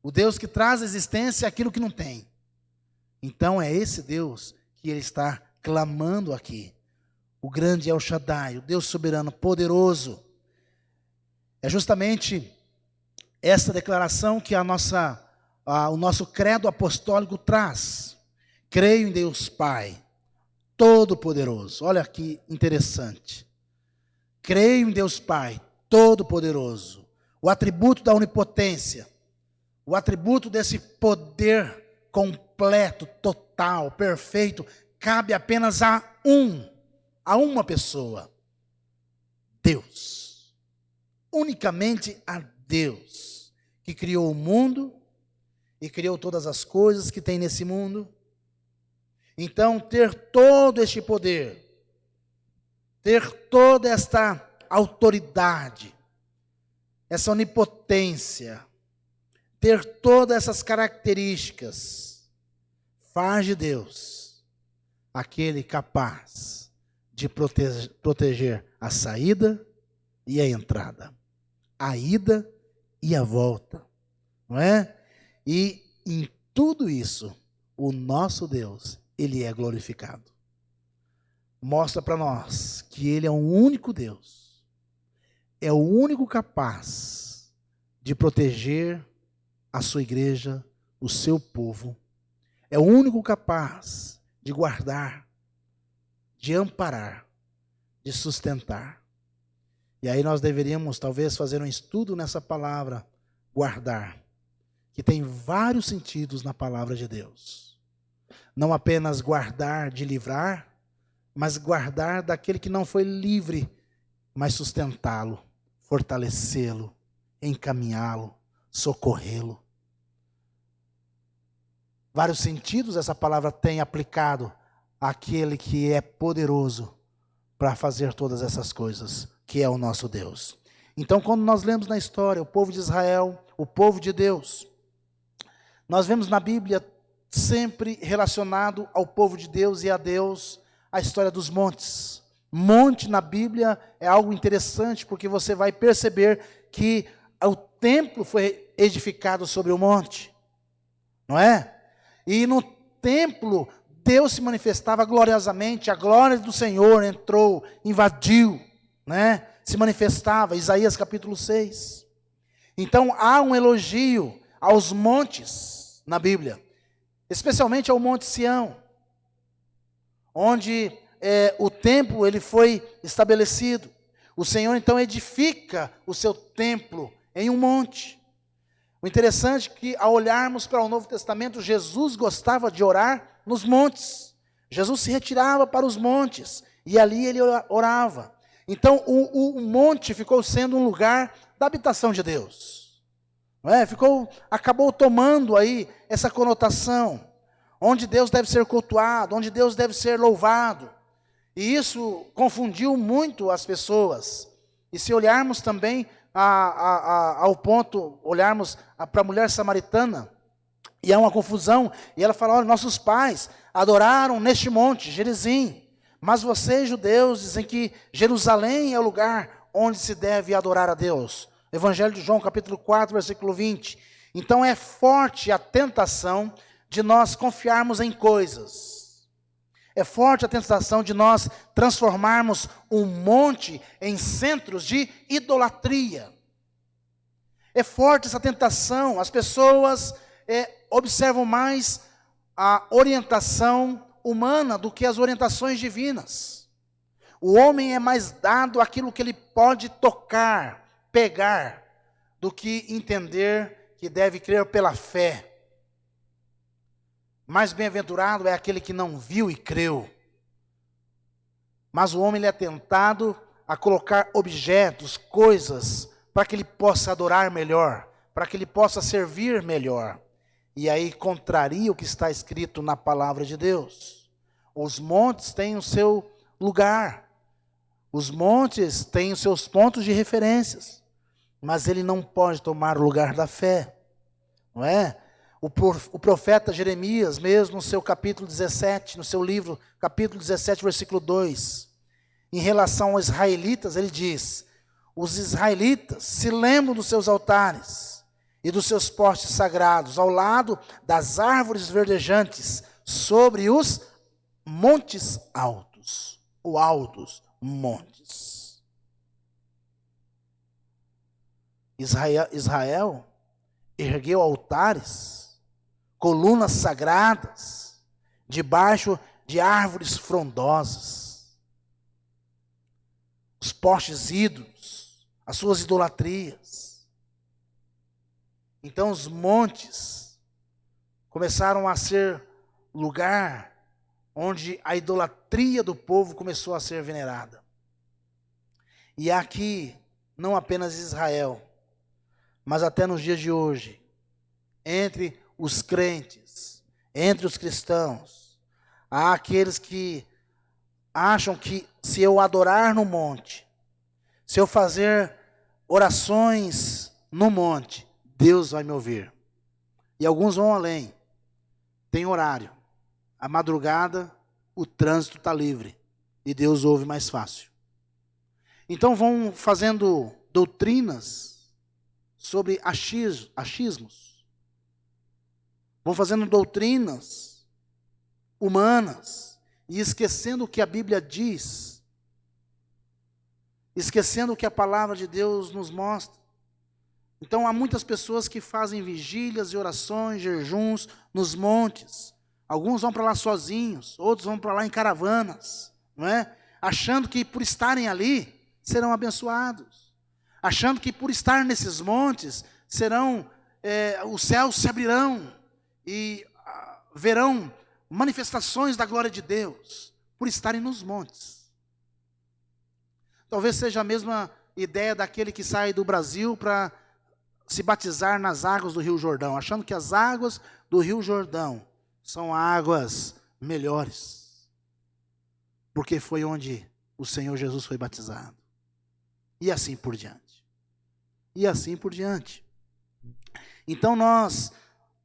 o Deus que traz à existência aquilo que não tem. Então é esse Deus que ele está clamando aqui, o grande El Shaddai, o Deus soberano, poderoso. É justamente essa declaração que o nosso credo apostólico traz. Creio em Deus Pai, Todo-Poderoso. Olha que interessante. Creio em Deus Pai, Todo-Poderoso. O atributo da onipotência, o atributo desse poder completo, total, perfeito, cabe apenas a uma pessoa. Deus. Unicamente a Deus, que criou o mundo e criou todas as coisas que tem nesse mundo. Então, ter todo este poder, ter toda esta autoridade, essa onipotência, ter todas essas características, faz de Deus aquele capaz de proteger a saída e a entrada, a ida e a volta, não é? E em tudo isso, o nosso Deus, ele é glorificado. Mostra para nós que ele é o único Deus, é o único capaz de proteger a sua igreja, o seu povo, é o único capaz de guardar, de amparar, de sustentar. E aí nós deveríamos talvez fazer um estudo nessa palavra, guardar, que tem vários sentidos na palavra de Deus. Não apenas guardar de livrar, mas guardar daquele que não foi livre, mas sustentá-lo, fortalecê-lo, encaminhá-lo, socorrê-lo. Vários sentidos essa palavra tem aplicado àquele que é poderoso para fazer todas essas coisas, que é o nosso Deus. Então, quando nós lemos na história o povo de Israel, o povo de Deus, nós vemos na Bíblia sempre relacionado ao povo de Deus e a Deus, a história dos montes. Monte na Bíblia é algo interessante, porque você vai perceber que o templo foi edificado sobre o monte, não é? E no templo, Deus se manifestava gloriosamente, a glória do Senhor entrou, invadiu, né? Se manifestava, Isaías capítulo 6. Então há um elogio aos montes na Bíblia, especialmente ao Monte Sião, onde o templo ele foi estabelecido. O Senhor então edifica o seu templo em um monte. O interessante é que ao olharmos para o Novo Testamento, Jesus gostava de orar nos montes. Jesus se retirava para os montes e ali ele orava. Então o monte ficou sendo um lugar da habitação de Deus, não é? Acabou tomando aí essa conotação, onde Deus deve ser cultuado, onde Deus deve ser louvado. E isso confundiu muito as pessoas. E se olharmos também ao ponto, olharmos para a mulher samaritana, e há uma confusão, e ela fala, olha, nossos pais adoraram neste monte, Gerizim, mas vocês, judeus, dizem que Jerusalém é o lugar onde se deve adorar a Deus. Evangelho de João, capítulo 4, versículo 20. Então é forte a tentação de nós confiarmos em coisas. É forte a tentação de nós transformarmos um monte em centros de idolatria. É forte essa tentação. As pessoas observam mais a orientação humana do que as orientações divinas. O homem é mais dado àquilo que ele pode tocar, pegar, do que entender que deve crer pela fé. Mais bem-aventurado é aquele que não viu e creu. Mas o homem ele é tentado a colocar objetos, coisas, para que ele possa adorar melhor, para que ele possa servir melhor. E aí contraria o que está escrito na palavra de Deus. Os montes têm o seu lugar, os montes têm os seus pontos de referências, mas ele não pode tomar o lugar da fé, não é? O profeta Jeremias, mesmo no seu capítulo 17, no seu livro, capítulo 17, versículo 2, em relação aos israelitas, ele diz: os israelitas se lembram dos seus altares e dos seus postes sagrados, ao lado das árvores verdejantes, sobre os montes altos, ou altos montes. Israel ergueu altares, colunas sagradas, debaixo de árvores frondosas. Os postes ídolos, as suas idolatrias. Então os montes começaram a ser lugar onde a idolatria do povo começou a ser venerada. E aqui, não apenas Israel, mas até nos dias de hoje, entre os crentes, entre os cristãos, há aqueles que acham que se eu adorar no monte, se eu fazer orações no monte, Deus vai me ouvir. E alguns vão além, tem horário, a madrugada o trânsito está livre e Deus ouve mais fácil. Então vão fazendo doutrinas sobre achismos. Vão fazendo doutrinas humanas e esquecendo o que a Bíblia diz, esquecendo o que a palavra de Deus nos mostra. Então há muitas pessoas que fazem vigílias e orações, jejuns nos montes. Alguns vão para lá sozinhos, outros vão para lá em caravanas, não é? Achando que por estarem ali serão abençoados, achando que por estar nesses montes os céus se abrirão e verão manifestações da glória de Deus por estarem nos montes. Talvez seja a mesma ideia daquele que sai do Brasil para se batizar nas águas do Rio Jordão, achando que as águas do Rio Jordão são águas melhores, porque foi onde o Senhor Jesus foi batizado. E assim por diante. E assim por diante. Então nós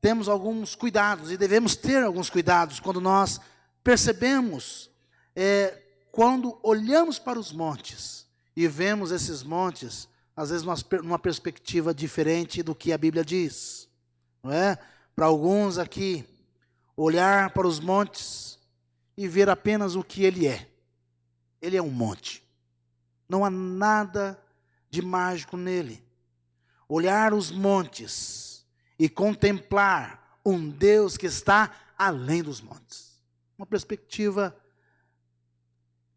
temos alguns cuidados e devemos ter alguns cuidados quando nós percebemos, quando olhamos para os montes e vemos esses montes, às vezes numa perspectiva diferente do que a Bíblia diz, não é? Para alguns aqui, olhar para os montes e ver apenas o que ele é. Ele é um monte. Não há nada de mágico nele. Olhar os montes e contemplar um Deus que está além dos montes. Uma perspectiva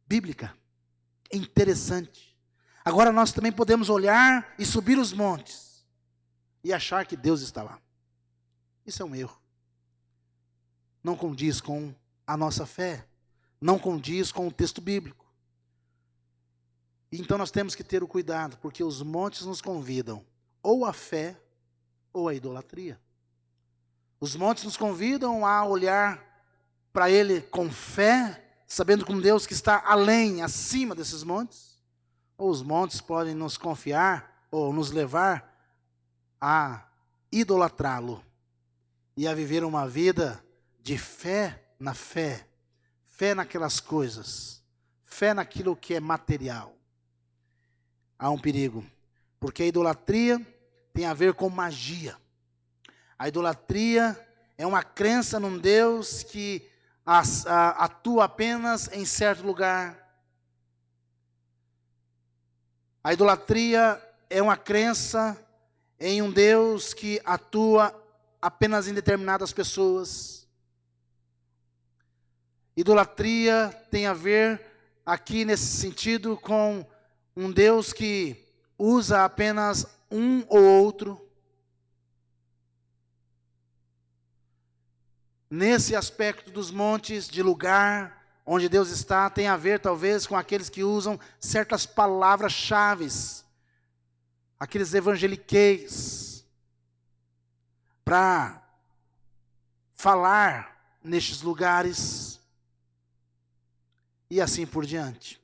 bíblica, interessante. Agora nós também podemos olhar e subir os montes e achar que Deus está lá. Isso é um erro. Não condiz com a nossa fé, não condiz com o texto bíblico. Então nós temos que ter o cuidado, porque os montes nos convidam ou à fé ou à idolatria. Os montes nos convidam a olhar para Ele com fé, sabendo com Deus que está além, acima desses montes. Ou os montes podem nos confiar ou nos levar a idolatrá-lo e a viver uma vida de fé na fé, fé naquelas coisas, fé naquilo que é material. Há um perigo, porque a idolatria tem a ver com magia. A idolatria é uma crença num Deus que atua apenas em certo lugar. A idolatria é uma crença em um Deus que atua apenas em determinadas pessoas. Idolatria tem a ver, aqui nesse sentido, com um Deus que usa apenas um ou outro. Nesse aspecto dos montes, de lugar onde Deus está tem a ver talvez com aqueles que usam certas palavras-chave, aqueles evangeliqueis, para falar nestes lugares e assim por diante.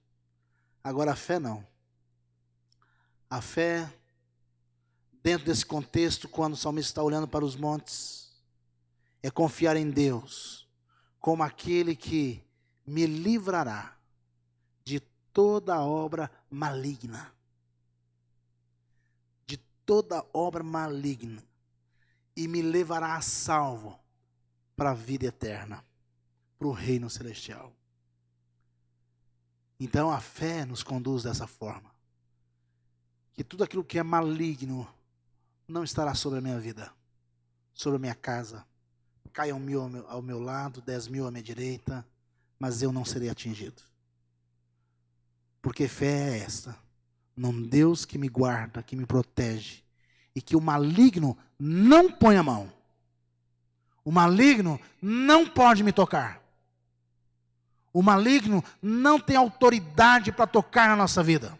Agora a fé não. A fé, dentro desse contexto, quando o salmista está olhando para os montes, é confiar em Deus como aquele que me livrará de toda obra maligna. De toda obra maligna. E me levará a salvo para a vida eterna, para o reino celestial. Então a fé nos conduz dessa forma. Que tudo aquilo que é maligno não estará sobre a minha vida, sobre a minha casa. Caiam 1.000 ao meu lado, 10.000 à minha direita, mas eu não serei atingido. Porque fé é esta, num Deus que me guarda, que me protege, e que o maligno não põe a mão. O maligno não pode me tocar. O maligno não tem autoridade para tocar na nossa vida.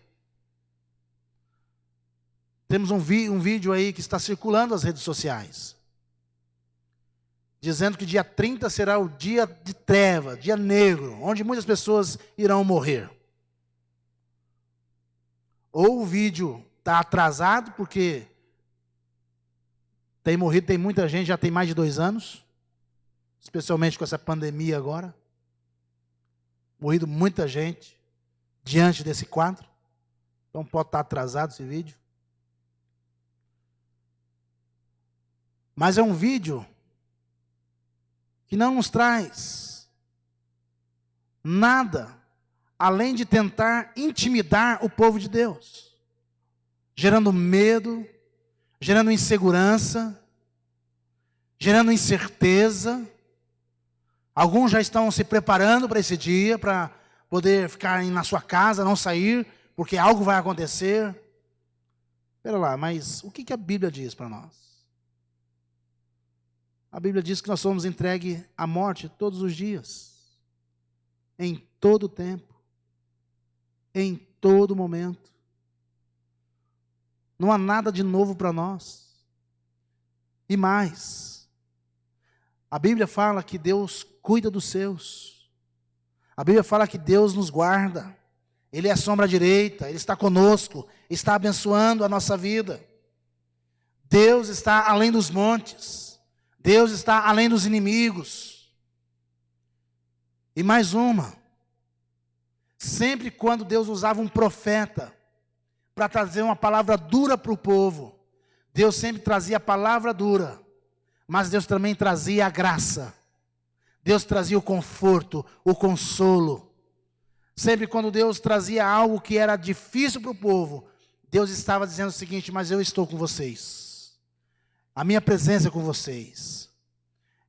Temos um vídeo aí que está circulando nas redes sociais, dizendo que dia 30 será o dia de treva, dia negro, onde muitas pessoas irão morrer. Ou o vídeo está atrasado, porque tem morrido, tem muita gente, já tem mais de 2 anos, especialmente com essa pandemia agora. Morrido muita gente diante desse quadro. Então pode estar atrasado esse vídeo. Mas é um vídeo que não nos traz nada além de tentar intimidar o povo de Deus, gerando medo, gerando insegurança, gerando incerteza. Alguns já estão se preparando para esse dia, para poder ficar na sua casa, não sair, porque algo vai acontecer. Espera lá, mas o que a Bíblia diz para nós? A Bíblia diz que nós somos entregues à morte todos os dias, em todo tempo, em todo momento. Não há nada de novo para nós. E mais, a Bíblia fala que Deus cuida dos seus. A Bíblia fala que Deus nos guarda. Ele é a sombra direita, Ele está conosco, está abençoando a nossa vida. Deus está além dos montes. Deus está além dos inimigos. E mais uma. Sempre quando Deus usava um profeta para trazer uma palavra dura para o povo, Deus sempre trazia a palavra dura, mas Deus também trazia a graça. Deus trazia o conforto, o consolo. Sempre quando Deus trazia algo que era difícil para o povo, Deus estava dizendo o seguinte: mas eu estou com vocês. A minha presença é com vocês.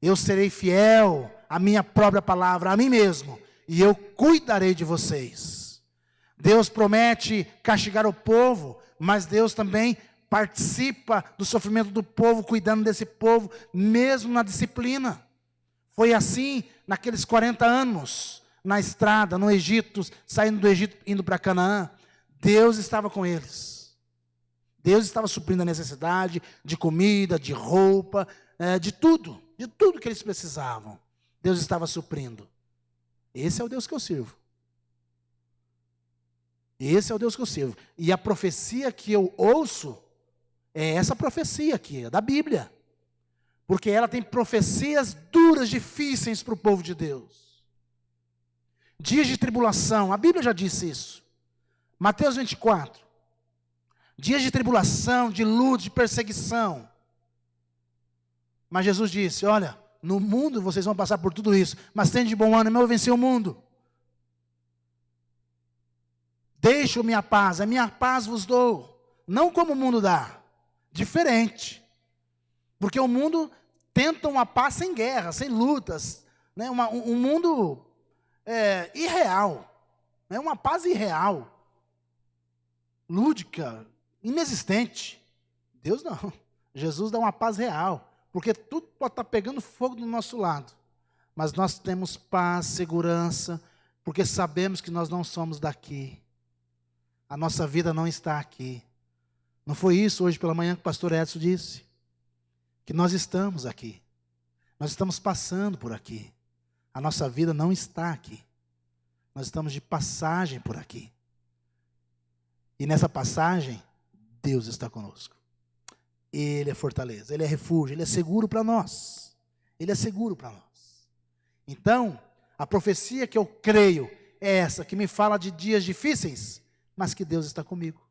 Eu serei fiel à minha própria palavra, a mim mesmo, e eu cuidarei de vocês. Deus promete castigar o povo, mas Deus também participa do sofrimento do povo, cuidando desse povo, mesmo na disciplina. Foi assim naqueles 40 anos, na estrada, no Egito, saindo do Egito, indo para Canaã. Deus estava com eles. Deus estava suprindo a necessidade de comida, de roupa, de tudo que eles precisavam. Deus estava suprindo. Esse é o Deus que eu sirvo. Esse é o Deus que eu sirvo. E a profecia que eu ouço é essa profecia aqui, é da Bíblia. Porque ela tem profecias duras, difíceis para o povo de Deus. Dias de tribulação, a Bíblia já disse isso. Mateus 24. Dias de tribulação, de luta, de perseguição. Mas Jesus disse: olha, no mundo vocês vão passar por tudo isso, mas tende de bom ânimo, eu venci o mundo. Deixo minha paz, a minha paz vos dou. Não como o mundo dá, diferente. Porque o mundo tenta uma paz sem guerra, sem lutas, né? Um mundo irreal, né? Uma paz irreal, lúdica, inexistente. Deus não. Jesus dá uma paz real, porque tudo pode estar pegando fogo do nosso lado, mas nós temos paz, segurança, porque sabemos que nós não somos daqui. A nossa vida não está aqui. Não foi isso hoje pela manhã que o pastor Edson disse? Que nós estamos aqui. Nós estamos passando por aqui. A nossa vida não está aqui. Nós estamos de passagem por aqui. E nessa passagem, Deus está conosco. Ele é fortaleza, Ele é refúgio, Ele é seguro para nós. Ele é seguro para nós. Então, a profecia que eu creio é essa, que me fala de dias difíceis, mas que Deus está comigo.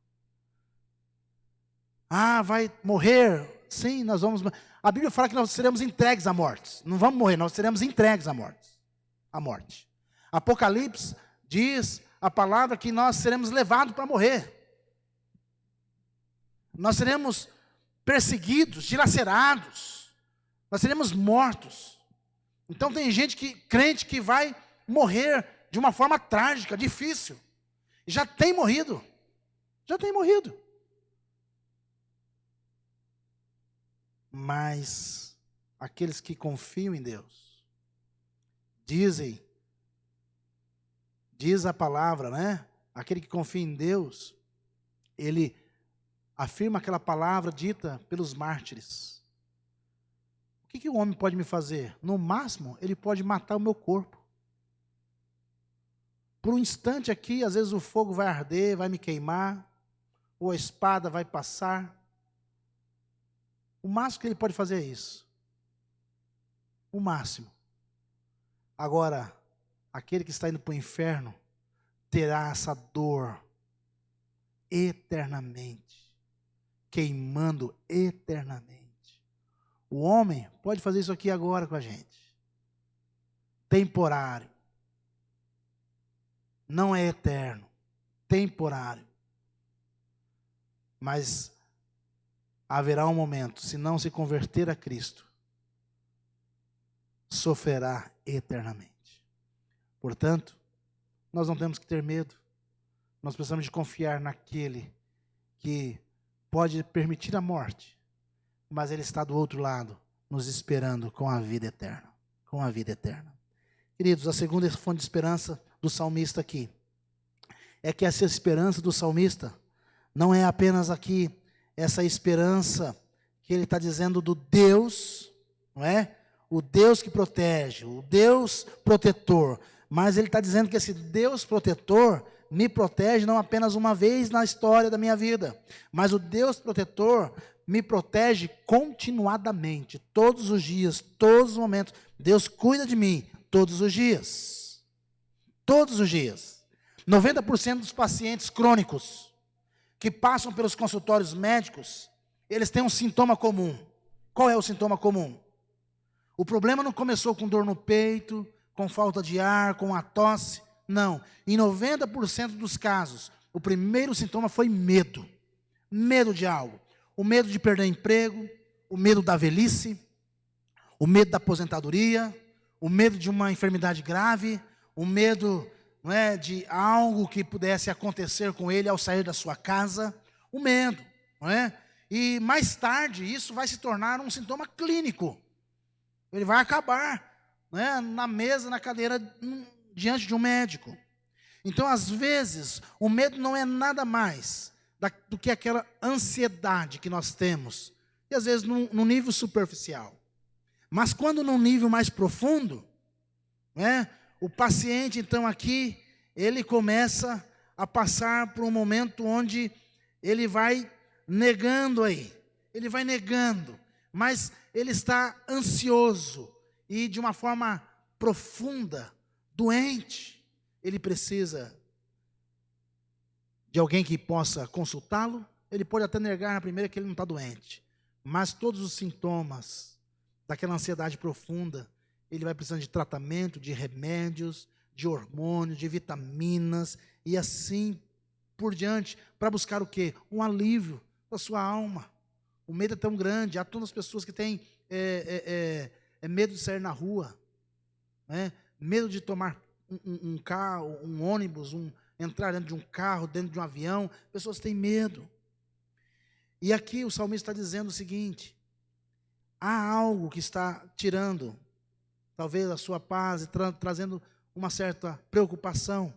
Ah, vai morrer? Sim, nós vamos. A Bíblia fala que nós seremos entregues à morte. Não vamos morrer, nós seremos entregues à morte. À morte. Apocalipse diz a palavra que nós seremos levados para morrer. Nós seremos perseguidos, dilacerados. Nós seremos mortos. Então tem crente que vai morrer de uma forma trágica, difícil. Já tem morrido. Já tem morrido. Mas aqueles que confiam em Deus, diz a palavra, né? Aquele que confia em Deus, ele afirma aquela palavra dita pelos mártires. O que o homem pode me fazer? No máximo, ele pode matar o meu corpo. Por um instante aqui, às vezes o fogo vai arder, vai me queimar, ou a espada vai passar. O máximo que ele pode fazer é isso. O máximo. Agora, aquele que está indo para o inferno, terá essa dor eternamente, queimando eternamente. O homem pode fazer isso aqui agora com a gente. Temporário. Não é eterno. Temporário. Mas haverá um momento, se não se converter a Cristo, sofrerá eternamente. Portanto, nós não temos que ter medo. Nós precisamos de confiar naquele que pode permitir a morte, mas Ele está do outro lado, nos esperando com a vida eterna. Com a vida eterna. Queridos, a segunda fonte de esperança do salmista aqui, é que essa esperança do salmista não é apenas aqui essa esperança que ele está dizendo do Deus, não é? O Deus que protege, o Deus protetor. Mas ele está dizendo que esse Deus protetor me protege não apenas uma vez na história da minha vida, mas o Deus protetor me protege continuadamente, todos os dias, todos os momentos. Deus cuida de mim todos os dias. Todos os dias. 90% dos pacientes crônicos que passam pelos consultórios médicos, eles têm um sintoma comum. Qual é o sintoma comum? O problema não começou com dor no peito, com falta de ar, com a tosse. Não. Em 90% dos casos, o primeiro sintoma foi medo. Medo de algo. O medo de perder emprego, o medo da velhice, o medo da aposentadoria, o medo de uma enfermidade grave, o medo, não é, de algo que pudesse acontecer com ele ao sair da sua casa, o medo, não é? E mais tarde isso vai se tornar um sintoma clínico. Ele vai acabar, não é, na mesa, na cadeira, diante de um médico. Então, às vezes, o medo não é nada mais do que aquela ansiedade que nós temos, e às vezes no nível superficial. Mas quando num nível mais profundo, né, o paciente, então, aqui, ele começa a passar por um momento onde ele vai negando aí. Ele vai negando, mas ele está ansioso e de uma forma profunda, doente. Ele precisa de alguém que possa consultá-lo. Ele pode até negar na primeira que ele não está doente, mas todos os sintomas daquela ansiedade profunda, ele vai precisando de tratamento, de remédios, de hormônios, de vitaminas, e assim por diante, para buscar o quê? Um alívio da sua alma. O medo é tão grande, há tantas pessoas que têm medo de sair na rua, né? Medo de tomar um carro, um ônibus, entrar dentro de um carro, dentro de um avião. Pessoas têm medo. E aqui o salmista está dizendo o seguinte: há algo que está tirando, talvez, a sua paz e trazendo uma certa preocupação,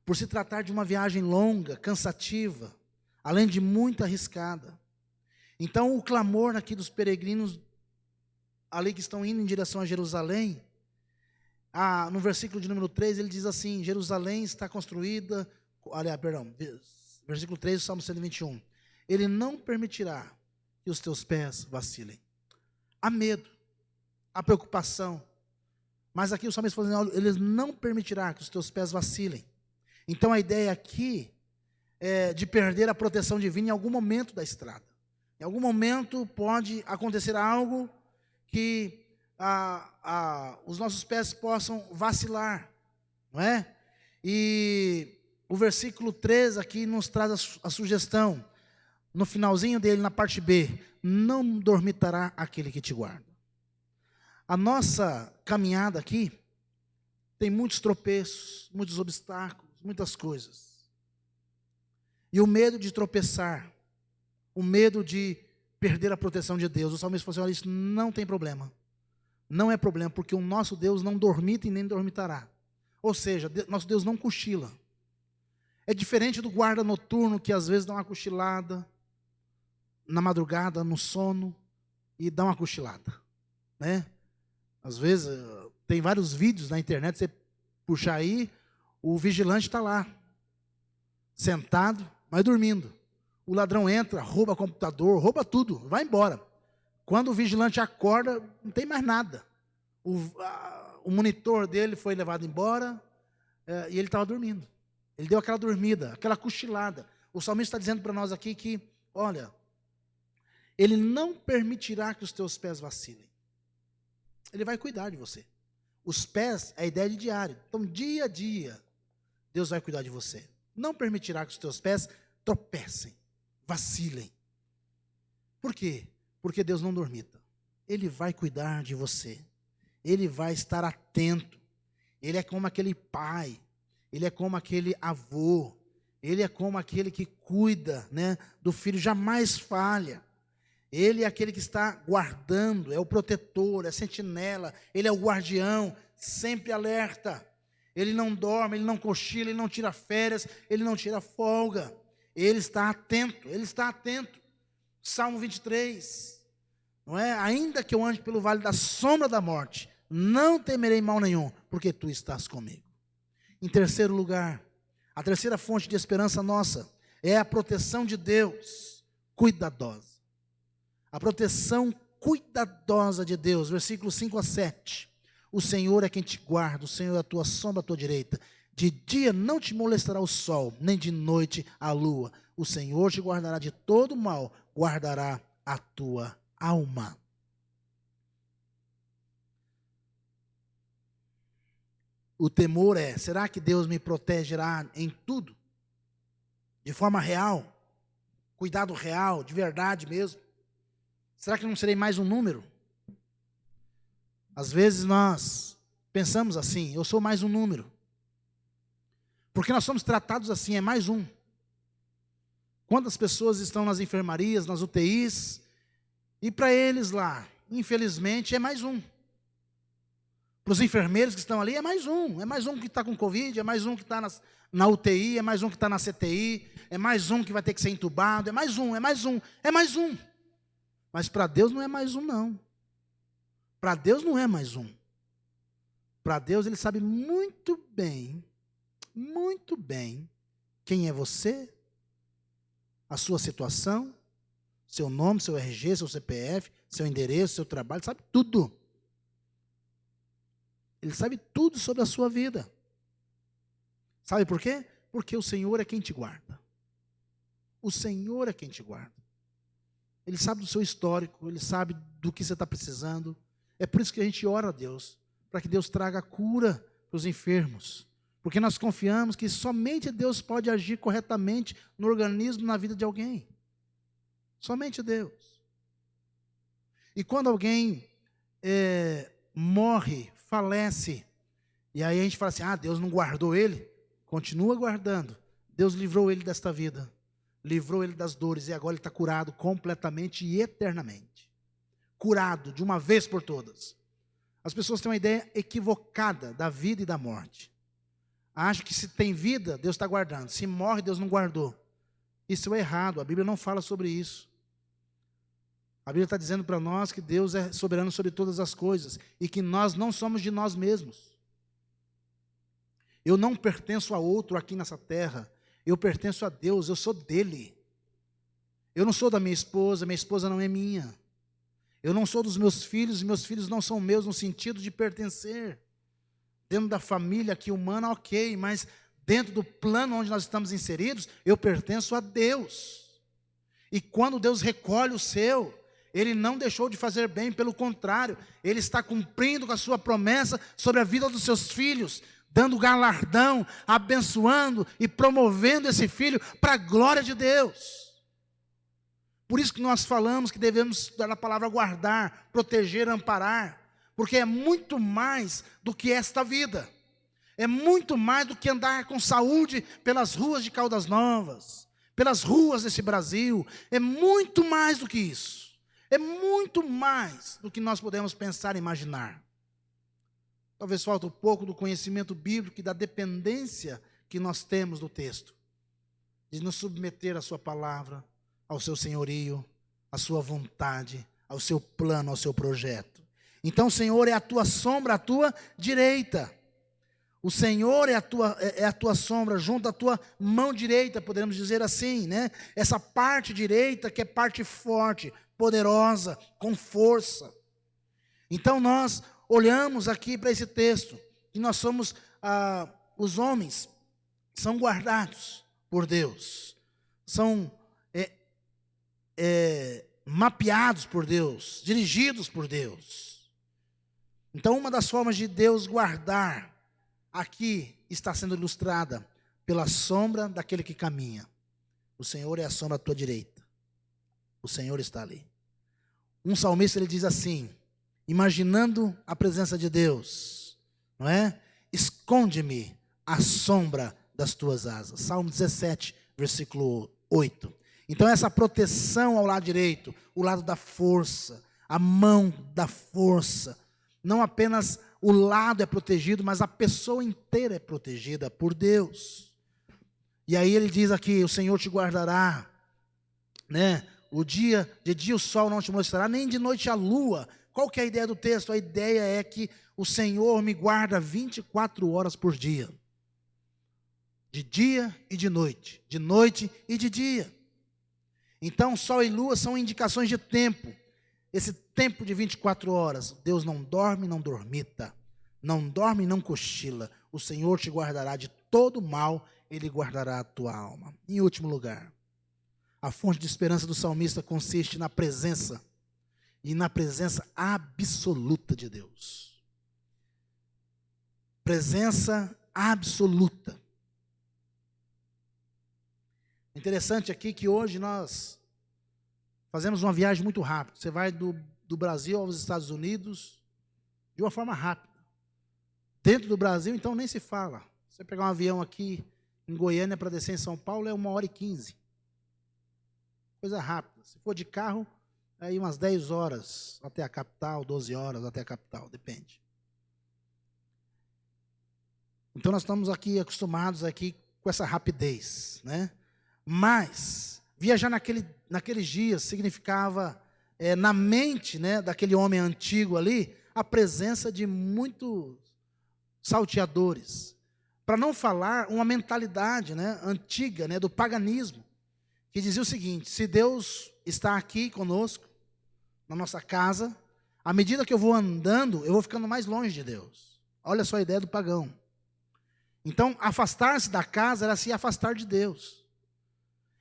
por se tratar de uma viagem longa, cansativa, além de muito arriscada. Então, o clamor aqui dos peregrinos, ali que estão indo em direção a Jerusalém, no versículo de número 3, ele diz assim: Jerusalém está construída, versículo 3 do Salmo 121, ele não permitirá que os teus pés vacilem. Há medo, há preocupação, mas aqui o salmista está falando: ele não permitirá que os teus pés vacilem. Então a ideia aqui é de perder a proteção divina em algum momento da estrada. Em algum momento pode acontecer algo que os nossos pés possam vacilar, não é? E o versículo 3 aqui nos traz a sugestão, no finalzinho dele, na parte B: não dormitará aquele que te guarda. A nossa caminhada aqui tem muitos tropeços, muitos obstáculos, muitas coisas. E o medo de tropeçar, o medo de perder a proteção de Deus. O salmista falou assim: olha, isso não tem problema. Não é problema, porque o nosso Deus não dormita e nem dormitará. Ou seja, nosso Deus não cochila. É diferente do guarda noturno, que às vezes dá uma cochilada na madrugada, no sono, e dá uma cochilada, né? Às vezes, tem vários vídeos na internet, você puxar aí, o vigilante está lá, sentado, mas dormindo. O ladrão entra, rouba computador, rouba tudo, vai embora. Quando o vigilante acorda, não tem mais nada. O monitor dele foi levado embora, e ele estava dormindo. Ele deu aquela dormida, aquela cochilada. O salmista está dizendo para nós aqui que, olha, ele não permitirá que os teus pés vacilem. Ele vai cuidar de você. Os pés é a ideia de diário. Então, dia a dia, Deus vai cuidar de você. Não permitirá que os teus pés tropecem, vacilem. Por quê? Porque Deus não dormita. Ele vai cuidar de você. Ele vai estar atento. Ele é como aquele pai. Ele é como aquele avô. Ele é como aquele que cuida, né, do filho, jamais falha. Ele é aquele que está guardando, é o protetor, é a sentinela, ele é o guardião, sempre alerta. Ele não dorme, ele não cochila, ele não tira férias, ele não tira folga. Ele está atento, ele está atento. Salmo 23, não é? Ainda que eu ande pelo vale da sombra da morte, não temerei mal nenhum, porque tu estás comigo. Em terceiro lugar, a terceira fonte de esperança nossa é a proteção de Deus, cuidadosa. A proteção cuidadosa de Deus, versículos 5 a 7. O Senhor é quem te guarda, o Senhor é a tua sombra à tua direita. De dia não te molestará o sol, nem de noite a lua. O Senhor te guardará de todo mal, guardará a tua alma. O temor é: será que Deus me protegerá em tudo? De forma real? Cuidado real, de verdade mesmo? Será que não serei mais um número? Às vezes nós pensamos assim: eu sou mais um número. Porque nós somos tratados assim, é mais um. Quantas pessoas estão nas enfermarias, nas UTIs, e para eles lá, infelizmente, é mais um. Para os enfermeiros que estão ali, é mais um que está com Covid, é mais um que está na UTI, é mais um que está na CTI, é mais um que vai ter que ser entubado, é mais um. Mas para Deus não é mais um, não. Para Deus não é mais um. Para Deus Ele sabe muito bem, quem é você, a sua situação, seu nome, seu RG, seu CPF, seu endereço, seu trabalho, sabe tudo. Ele sabe tudo sobre a sua vida. Sabe por quê? Porque o Senhor é quem te guarda. O Senhor é quem te guarda. Ele sabe do seu histórico, Ele sabe do que você está precisando. É por isso que a gente ora a Deus, para que Deus traga cura para os enfermos. Porque nós confiamos que somente Deus pode agir corretamente no organismo, na vida de alguém. Somente Deus. E quando alguém morre, falece, e aí a gente fala assim: Deus não guardou ele? Continua guardando. Deus livrou ele desta vida. Livrou ele das dores, e agora ele está curado completamente e eternamente. Curado de uma vez por todas. As pessoas têm uma ideia equivocada da vida e da morte. Acham que se tem vida, Deus está guardando. Se morre, Deus não guardou. Isso é errado, a Bíblia não fala sobre isso. A Bíblia está dizendo para nós que Deus é soberano sobre todas as coisas e que nós não somos de nós mesmos. Eu não pertenço a outro aqui nessa terra, eu pertenço a Deus, eu sou dele. Eu não sou da minha esposa não é minha. Eu não sou dos meus filhos não são meus no sentido de pertencer. Dentro da família aqui humana, ok, mas dentro do plano onde nós estamos inseridos, eu pertenço a Deus. E quando Deus recolhe o seu, Ele não deixou de fazer bem, pelo contrário, Ele está cumprindo com a sua promessa sobre a vida dos seus filhos, dando galardão, abençoando e promovendo esse filho para a glória de Deus. Por isso que nós falamos que devemos estudar a palavra guardar, proteger, amparar, porque é muito mais do que esta vida. É muito mais do que andar com saúde pelas ruas de Caldas Novas, pelas ruas desse Brasil. É muito mais do que isso. É muito mais do que nós podemos pensar e imaginar. Talvez falte um pouco do conhecimento bíblico e da dependência que nós temos do texto, de nos submeter à sua palavra, ao seu senhorio, à sua vontade, ao seu plano, ao seu projeto. Então o Senhor é a tua sombra, a tua direita. O Senhor é a tua sombra junto à tua mão direita, podemos dizer assim, né? Essa parte direita que é parte forte, poderosa, com força. Então nós olhamos aqui para esse texto, e nós somos, os homens são guardados por Deus, são mapeados por Deus, dirigidos por Deus. Então uma das formas de Deus guardar, aqui está sendo ilustrada pela sombra daquele que caminha. O Senhor é a sombra à tua direita. O Senhor está ali. Um salmista, ele diz assim, imaginando a presença de Deus, não é? Esconde-me à sombra das tuas asas. Salmo 17, versículo 8. Então essa proteção ao lado direito, o lado da força, a mão da força, não apenas o lado é protegido, mas a pessoa inteira é protegida por Deus. E aí ele diz aqui, o Senhor te guardará, né? De dia o sol não te mostrará, nem de noite a lua. Qual que é a ideia do texto? A ideia é que o Senhor me guarda 24 horas por dia. De dia e de noite e de dia. Então sol e lua são indicações de tempo. Esse tempo de 24 horas, Deus não dorme, não dormita, não dorme, não cochila. O Senhor te guardará de todo mal, Ele guardará a tua alma. Em último lugar, a fonte de esperança do salmista consiste na presença, e na presença absoluta de Deus. Presença absoluta. Interessante aqui que hoje nós fazemos uma viagem muito rápida. Você vai do Brasil aos Estados Unidos de uma forma rápida. Dentro do Brasil, então, nem se fala. Você pegar um avião aqui em Goiânia para descer em São Paulo é 1h15. Coisa rápida. Se for de carro, aí umas 10 horas até a capital, 12 horas até a capital, depende. Então nós estamos aqui acostumados aqui com essa rapidez, né? Mas viajar naqueles dias significava, na mente, né, daquele homem antigo ali, a presença de muitos salteadores. Para não falar uma mentalidade, né, antiga, né, do paganismo, que dizia o seguinte: se Deus está aqui conosco, na nossa casa, à medida que eu vou andando, eu vou ficando mais longe de Deus. Olha só a ideia do pagão. Então, afastar-se da casa era se afastar de Deus.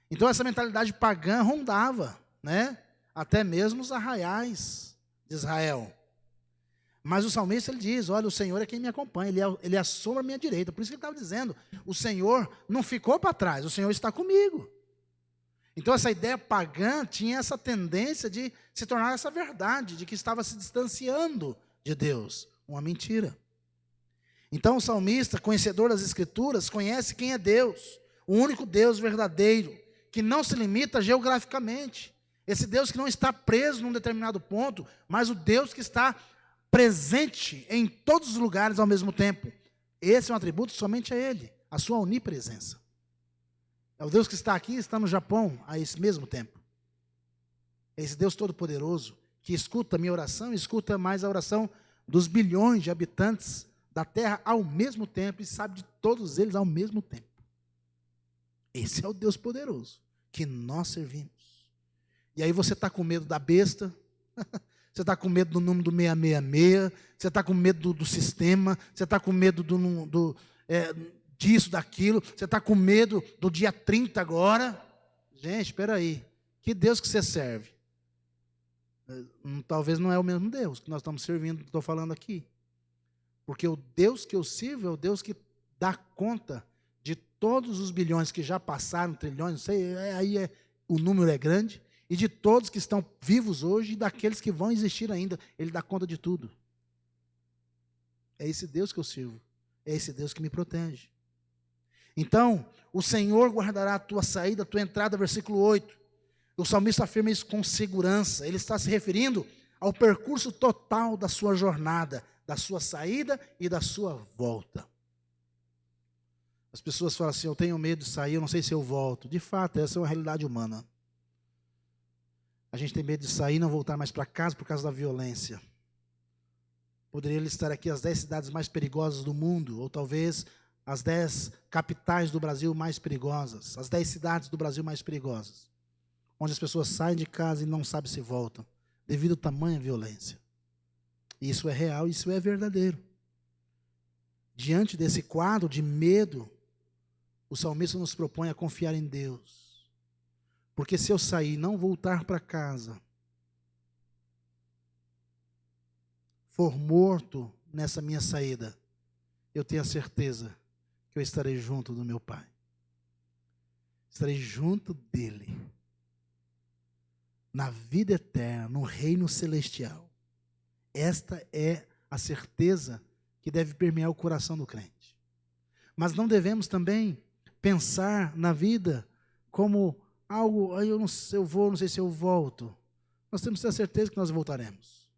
Então, essa mentalidade pagã rondava, né, até mesmo os arraiais de Israel. Mas o salmista, ele diz, olha, o Senhor é quem me acompanha, ele é a sombra à minha direita. Por isso que ele estava dizendo, o Senhor não ficou para trás, o Senhor está comigo. Então essa ideia pagã tinha essa tendência de se tornar essa verdade, de que estava se distanciando de Deus. Uma mentira. Então o salmista, conhecedor das Escrituras, conhece quem é Deus, o único Deus verdadeiro, que não se limita geograficamente. Esse Deus que não está preso num determinado ponto, mas o Deus que está presente em todos os lugares ao mesmo tempo. Esse é um atributo somente a Ele, a sua onipresença. É o Deus que está aqui e está no Japão a esse mesmo tempo. É esse Deus todo-poderoso que escuta a minha oração e escuta mais a oração dos bilhões de habitantes da terra ao mesmo tempo e sabe de todos eles ao mesmo tempo. Esse é o Deus poderoso que nós servimos. E aí você está com medo da besta, você está com medo do número do 666, você está com medo do sistema, você está com medo disso, daquilo, você está com medo do dia 30 agora. Gente, espera aí, que Deus que você serve? Talvez não é o mesmo Deus que nós estamos servindo, estou falando aqui. Porque o Deus que eu sirvo é o Deus que dá conta de todos os bilhões que já passaram, trilhões, não sei, o número é grande, e de todos que estão vivos hoje e daqueles que vão existir ainda. Ele dá conta de tudo. É esse Deus que eu sirvo. É esse Deus que me protege. Então, o Senhor guardará a tua saída, a tua entrada, versículo 8. O salmista afirma isso com segurança. Ele está se referindo ao percurso total da sua jornada, da sua saída e da sua volta. As pessoas falam assim, eu tenho medo de sair, eu não sei se eu volto. De fato, essa é uma realidade humana. A gente tem medo de sair e não voltar mais para casa por causa da violência. Poderia listar aqui as 10 cidades mais perigosas do mundo, ou talvez as 10 capitais do Brasil mais perigosas, as 10 cidades do Brasil mais perigosas, onde as pessoas saem de casa e não sabem se voltam, devido à tamanha violência. Isso é real, isso é verdadeiro. Diante desse quadro de medo, o salmista nos propõe a confiar em Deus. Porque se eu sair e não voltar para casa, for morto nessa minha saída, eu tenho a certeza que eu estarei junto do meu Pai. Estarei junto dele. Na vida eterna, no reino celestial. Esta é a certeza que deve permear o coração do crente. Mas não devemos também pensar na vida como algo, eu não sei, não sei se eu volto. Nós temos que ter a certeza que nós voltaremos.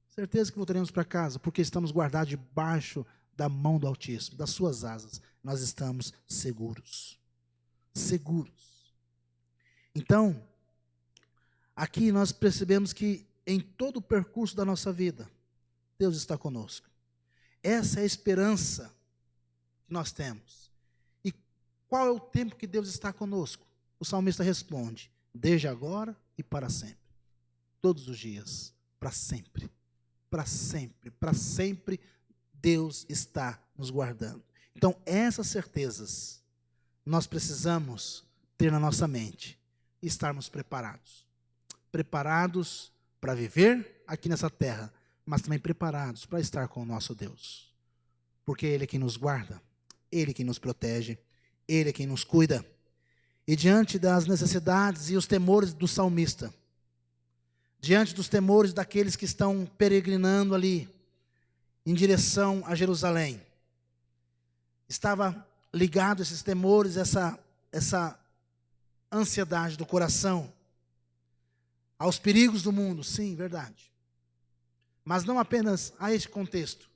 Certeza que voltaremos para casa, porque estamos guardados debaixo da mão do Altíssimo, das suas asas. Nós estamos seguros. Seguros. Então, aqui nós percebemos que em todo o percurso da nossa vida, Deus está conosco. Essa é a esperança que nós temos. E qual é o tempo que Deus está conosco? O salmista responde, desde agora e para sempre. Todos os dias, para sempre. Para sempre, para sempre, Deus está nos guardando. Então, essas certezas, nós precisamos ter na nossa mente e estarmos preparados. Preparados para viver aqui nessa terra, mas também preparados para estar com o nosso Deus. Porque Ele é quem nos guarda, Ele é quem nos protege, Ele é quem nos cuida. E diante das necessidades e os temores do salmista, diante dos temores daqueles que estão peregrinando ali, em direção a Jerusalém, estava ligado a esses temores, essa ansiedade do coração, aos perigos do mundo, sim, verdade. Mas não apenas a este contexto.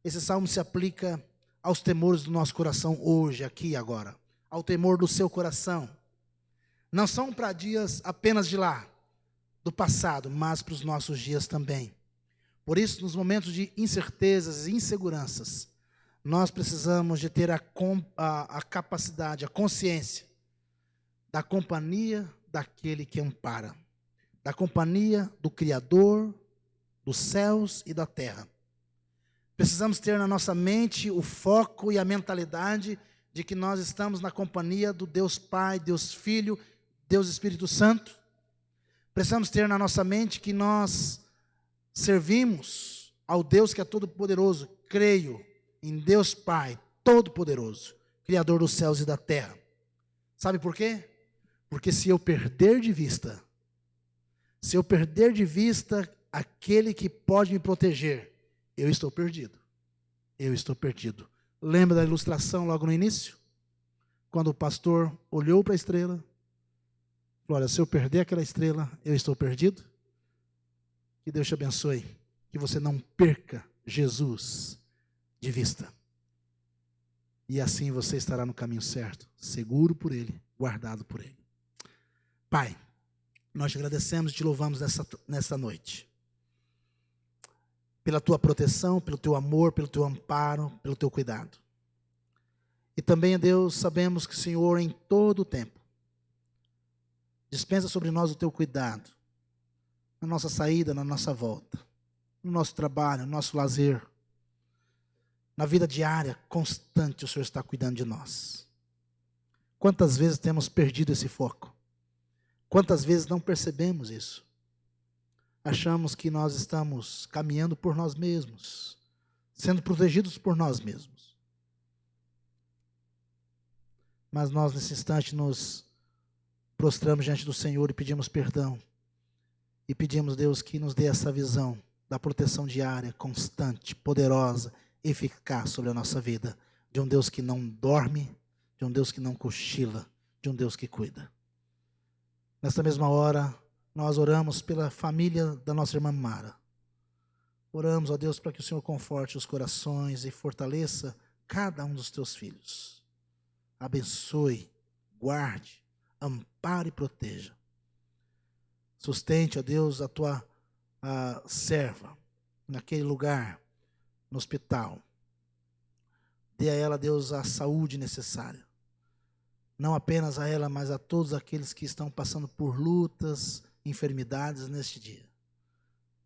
Esse salmo se aplica aos temores do nosso coração hoje, aqui e agora. Ao temor do seu coração. Não são para dias apenas de lá, do passado, mas para os nossos dias também. Por isso, nos momentos de incertezas e inseguranças, nós precisamos de ter a capacidade, a consciência da companhia daquele que ampara, da companhia do Criador dos céus e da terra. Precisamos ter na nossa mente o foco e a mentalidade de que nós estamos na companhia do Deus Pai, Deus Filho, Deus Espírito Santo. Precisamos ter na nossa mente que nós servimos ao Deus que é todo-poderoso. Creio em Deus Pai, todo-poderoso, Criador dos céus e da terra. Sabe por quê? Porque se eu perder de vista aquele que pode me proteger, eu estou perdido. Eu estou perdido. Lembra da ilustração logo no início? Quando o pastor olhou para a estrela, falou, olha, se eu perder aquela estrela, eu estou perdido. Que Deus te abençoe. que você não perca Jesus de vista. E assim você estará no caminho certo, seguro por Ele, guardado por Ele. Pai, nós te agradecemos e te louvamos nessa noite. Pela tua proteção, pelo teu amor, pelo teu amparo, pelo teu cuidado. E também, Deus, sabemos que o Senhor, em todo o tempo, dispensa sobre nós o teu cuidado, na nossa saída, na nossa volta, no nosso trabalho, no nosso lazer, na vida diária, constante, o Senhor está cuidando de nós. Quantas vezes temos perdido esse foco? Quantas vezes não percebemos isso? Achamos que nós estamos caminhando por nós mesmos, sendo protegidos por nós mesmos. Mas nós, nesse instante, nos prostramos diante do Senhor e pedimos perdão. E pedimos, Deus, que nos dê essa visão da proteção diária, constante, poderosa, eficaz sobre a nossa vida. De um Deus que não dorme, de um Deus que não cochila, de um Deus que cuida. Nesta mesma hora, nós oramos pela família da nossa irmã Mara. Oramos, ó Deus, para que o Senhor conforte os corações e fortaleça cada um dos teus filhos. Abençoe, guarde, ampare e proteja. Sustente, ó Deus, a tua serva naquele lugar, no hospital. Dê a ela, Deus, a saúde necessária. Não apenas a ela, mas a todos aqueles que estão passando por lutas, enfermidades neste dia.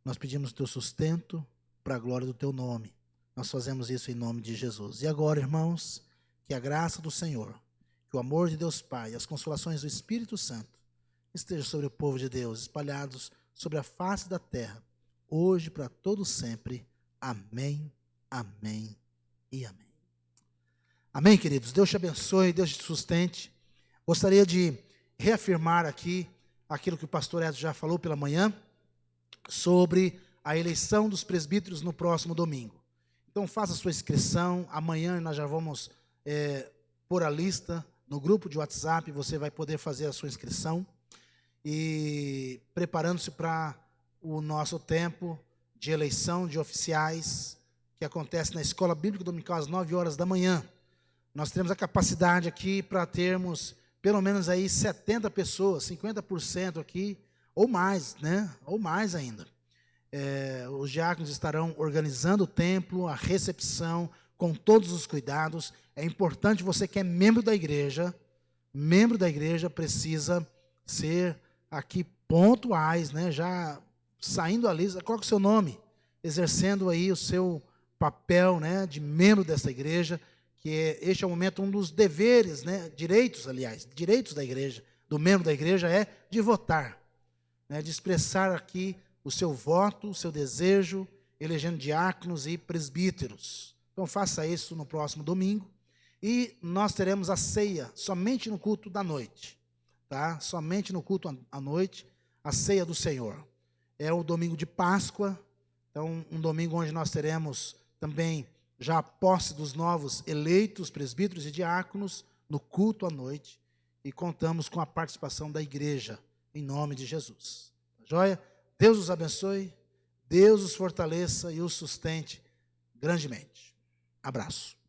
Nós pedimos o teu sustento para a glória do teu nome. Nós fazemos isso em nome de Jesus. E agora, irmãos, que a graça do Senhor, que o amor de Deus Pai e as consolações do Espírito Santo estejam sobre o povo de Deus, espalhados sobre a face da terra, hoje para todos sempre. Amém, amém e amém. Amém, queridos? Deus te abençoe, Deus te sustente. Gostaria de reafirmar aqui aquilo que o pastor Edson já falou pela manhã, sobre a eleição dos presbíteros no próximo domingo. Então faça a sua inscrição, amanhã nós já vamos pôr a lista no grupo de WhatsApp, você vai poder fazer a sua inscrição, e preparando-se para o nosso tempo de eleição de oficiais, que acontece na Escola Bíblica Dominical às 9 horas da manhã. Nós temos a capacidade aqui para termos pelo menos aí 70 pessoas, 50% aqui, ou mais, né? Ou mais ainda. Os diáconos estarão organizando o templo, a recepção, com todos os cuidados. É importante, você que é membro da igreja precisa ser aqui pontuais, né? Já saindo a lista, coloque o seu nome, exercendo aí o seu papel, né, de membro dessa igreja, que este é o momento, um dos deveres, né, direitos da igreja, do membro da igreja, é de votar, né, de expressar aqui o seu voto, o seu desejo, elegendo diáconos e presbíteros. Então faça isso no próximo domingo, e nós teremos a ceia somente no culto da noite, tá? Somente no culto à noite, a ceia do Senhor. É o domingo de Páscoa, então um domingo onde nós teremos também já a posse dos novos eleitos presbíteros e diáconos no culto à noite, e contamos com a participação da igreja, em nome de Jesus. Tá joia? Deus os abençoe, Deus os fortaleça e os sustente grandemente. Abraço.